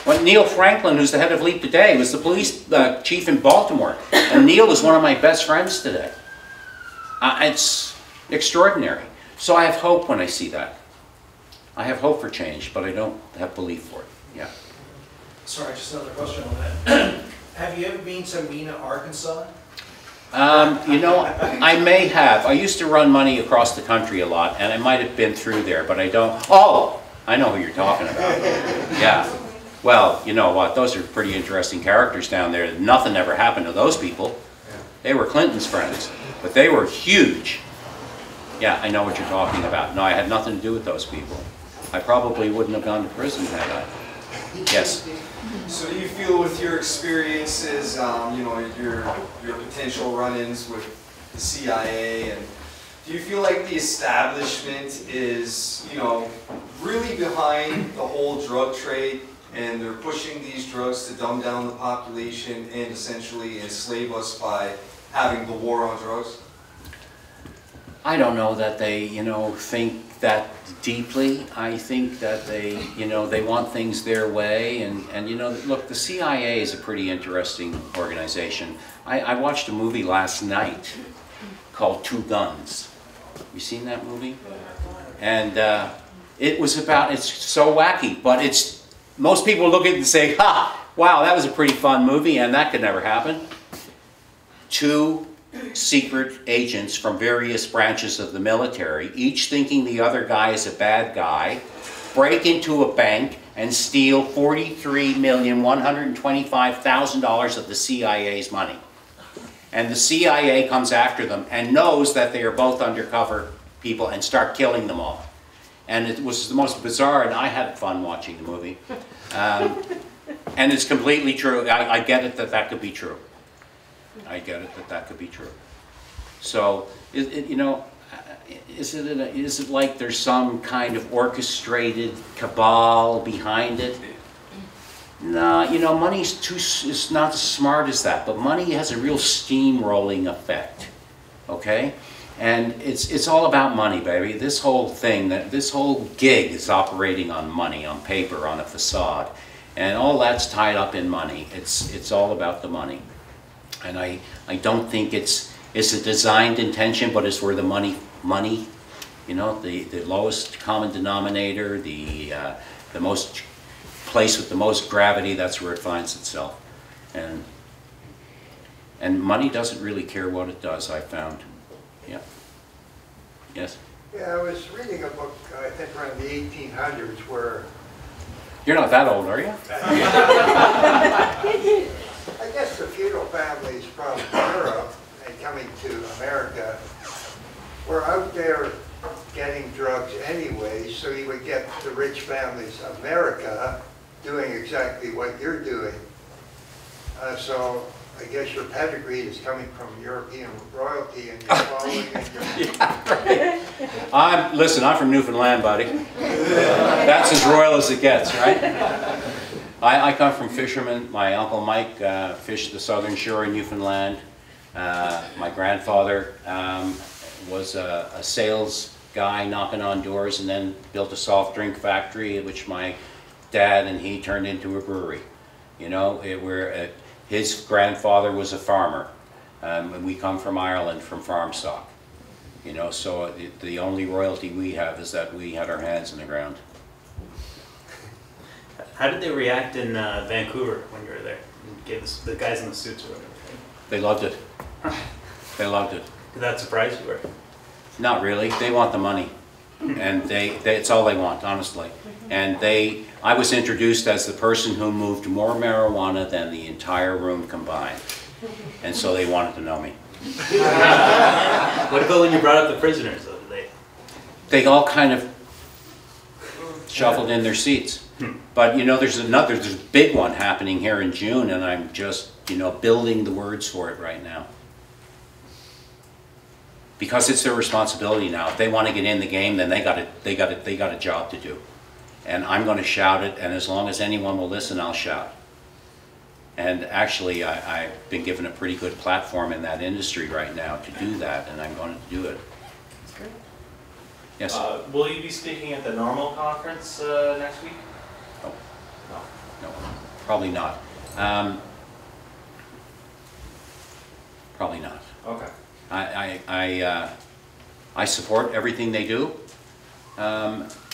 When Neil Franklin, who's the head of LEAP today, was the police chief in Baltimore. And Neil is one of my best friends today. It's extraordinary. So I have hope when I see that. I have hope for change, but I don't have belief for it. Yeah. Sorry, just another question on that. Have you ever been to Mena, Arkansas? You know, I may have. I used to run money across the country a lot, and I might have been through there, but I don't. Oh, I know who you're talking about. Yeah. Well, you know what? Those are pretty interesting characters down there. Nothing ever happened to those people. They were Clinton's friends, but they were huge. Yeah, I know what you're talking about. No, I had nothing to do with those people. I probably wouldn't have gone to prison had I. Yes. So do you feel with your experiences, you know, your potential run-ins with the CIA, and do you feel like the establishment is, you know, really behind the whole drug trade, and they're pushing these drugs to dumb down the population and essentially enslave us by having the war on drugs? I don't know that they, you know, think that deeply. I think that they, you know, they want things their way, and you know, look, the CIA is a pretty interesting organization. I watched a movie last night called Two Guns. You seen that movie? And it was about, it's so wacky, but it's, most people look at it and say, ha, wow, that was a pretty fun movie, and that could never happen. 2 secret agents from various branches of the military, each thinking the other guy is a bad guy, break into a bank and steal $43,125,000 of the CIA's money. And the CIA comes after them and knows that they are both undercover people and start killing them all. And it was the most bizarre, and I had fun watching the movie. And it's completely true. I get it that that could be true. I get it that that could be true. So, you know, is it like there's some kind of orchestrated cabal behind it? No, you know, money's is not as smart as that, but money has a real steamrolling effect, okay? And it's all about money, baby. This whole thing, this whole gig is operating on money, on paper, on a facade. And all that's tied up in money. It's all about the money. And I don't think it's a designed intention, but it's where the money, you know, the lowest common denominator, the most place with the most gravity, that's where it finds itself. And money doesn't really care what it does, I found. Yeah. Yes? Yeah, I was reading a book, I think around the 1800s, where... You're not that old, are you? I guess the feudal families from Europe and coming to America were out there getting drugs anyway, so you would get the rich families of America doing exactly what you're doing. So I guess your pedigree is coming from European royalty and you're following it. Yeah, right. Listen, I'm from Newfoundland, buddy. That's as royal as it gets, right? I come from fishermen. My Uncle Mike fished the southern shore in Newfoundland. My grandfather was a sales guy knocking on doors and then built a soft drink factory, which my dad and he turned into a brewery. You know, his grandfather was a farmer, and we come from Ireland, from farm stock. You know, so the only royalty we have is that we had our hands in the ground. How did they react in Vancouver when you were there? Gave the guys in the suits or whatever. They loved it. They loved it. Did that surprise you? Or? Not really. They want the money, and it's all they want, honestly. And I was introduced as the person who moved more marijuana than the entire room combined, and so they wanted to know me. What about when you brought up the prisoners, though? They all kind of shuffled in their seats. But you know, there's a big one happening here in June, and I'm just, you know, building the words for it right now. Because it's their responsibility now. If they want to get in the game, then they got a job to do. And I'm going to shout it, and as long as anyone will listen, I'll shout. And actually, I've been given a pretty good platform in that industry right now to do that, and I'm going to do it. That's good. Yes? Will you be speaking at the Normal conference next week? No. No, probably not. Probably not. Okay. I support everything they do.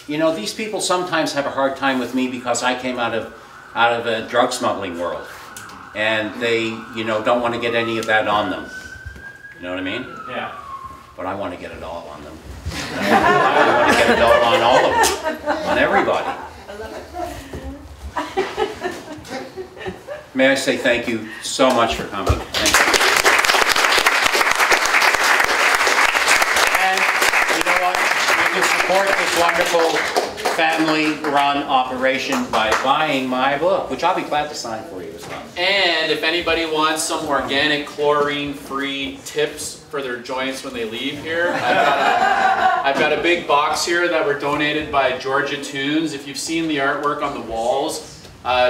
You know, these people sometimes have a hard time with me because I came out of a drug smuggling world, and they, you know, don't want to get any of that on them. You know what I mean? Yeah. But I want to get it all on them. I want to get it all on all of them, on everybody. May I say thank you so much for coming. Thank you. And you know what? You can support this wonderful family-run operation by buying my book, which I'll be glad to sign for you as well. And if anybody wants some organic, chlorine-free tips for their joints when they leave here, I've got a big box here that were donated by Georgia Tunes. If you've seen the artwork on the walls,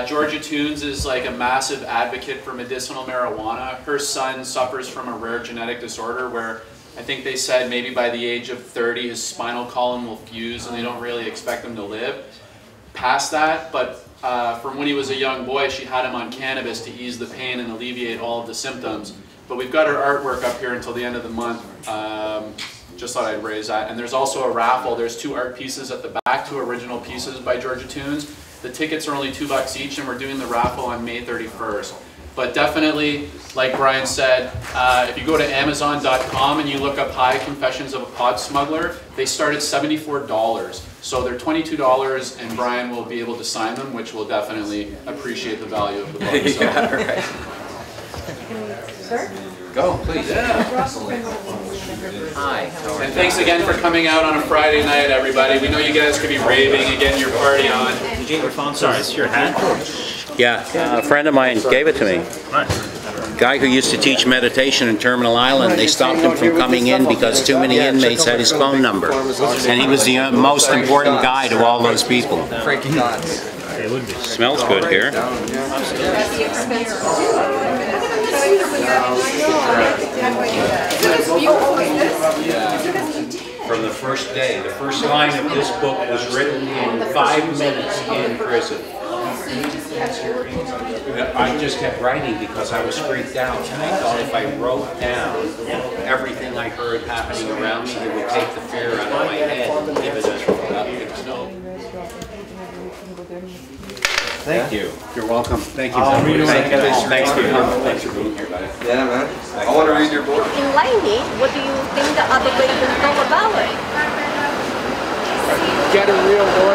Georgia Tunes is like a massive advocate for medicinal marijuana. Her son suffers from a rare genetic disorder where I think they said maybe by the age of 30 his spinal column will fuse and they don't really expect him to live past that. But from when he was a young boy, she had him on cannabis to ease the pain and alleviate all of the symptoms. But we've got her artwork up here until the end of the month. Just thought I'd raise that. And there's also a raffle. There's 2 art pieces at the back, 2 original pieces by Georgia Tunes. The tickets are only $2 each, and we're doing the raffle on May 31st. But definitely, like Brian said, if you go to Amazon.com and you look up High Confessions of a Pod Smuggler, they start at $74. So they're $22, and Brian will be able to sign them, which will definitely appreciate the value of the book. So. Yeah, right. Sir? Go, please. Yeah. Hi. And thanks again for coming out on a Friday night, everybody. We know you guys could be raving and getting your party on. Did you get your phone size, your hat? Yeah, a friend of mine gave it to me. Guy who used to teach meditation in Terminal Island, they stopped him from coming in because too many inmates had his phone number. And he was the most important guy to all those people. It would be. Smells good here. From the first day, the first line of this book was written in 5 minutes in prison. I just kept writing because I was freaked out, and I thought if I wrote down everything I heard happening around me, it would take the fear out of my head and give it a Thank you. You're welcome. Thank you. Thanks for being here, buddy. Yeah, man. I want to read your book. Enlightening, what do you think the other way will go about it? Get a real lawyer.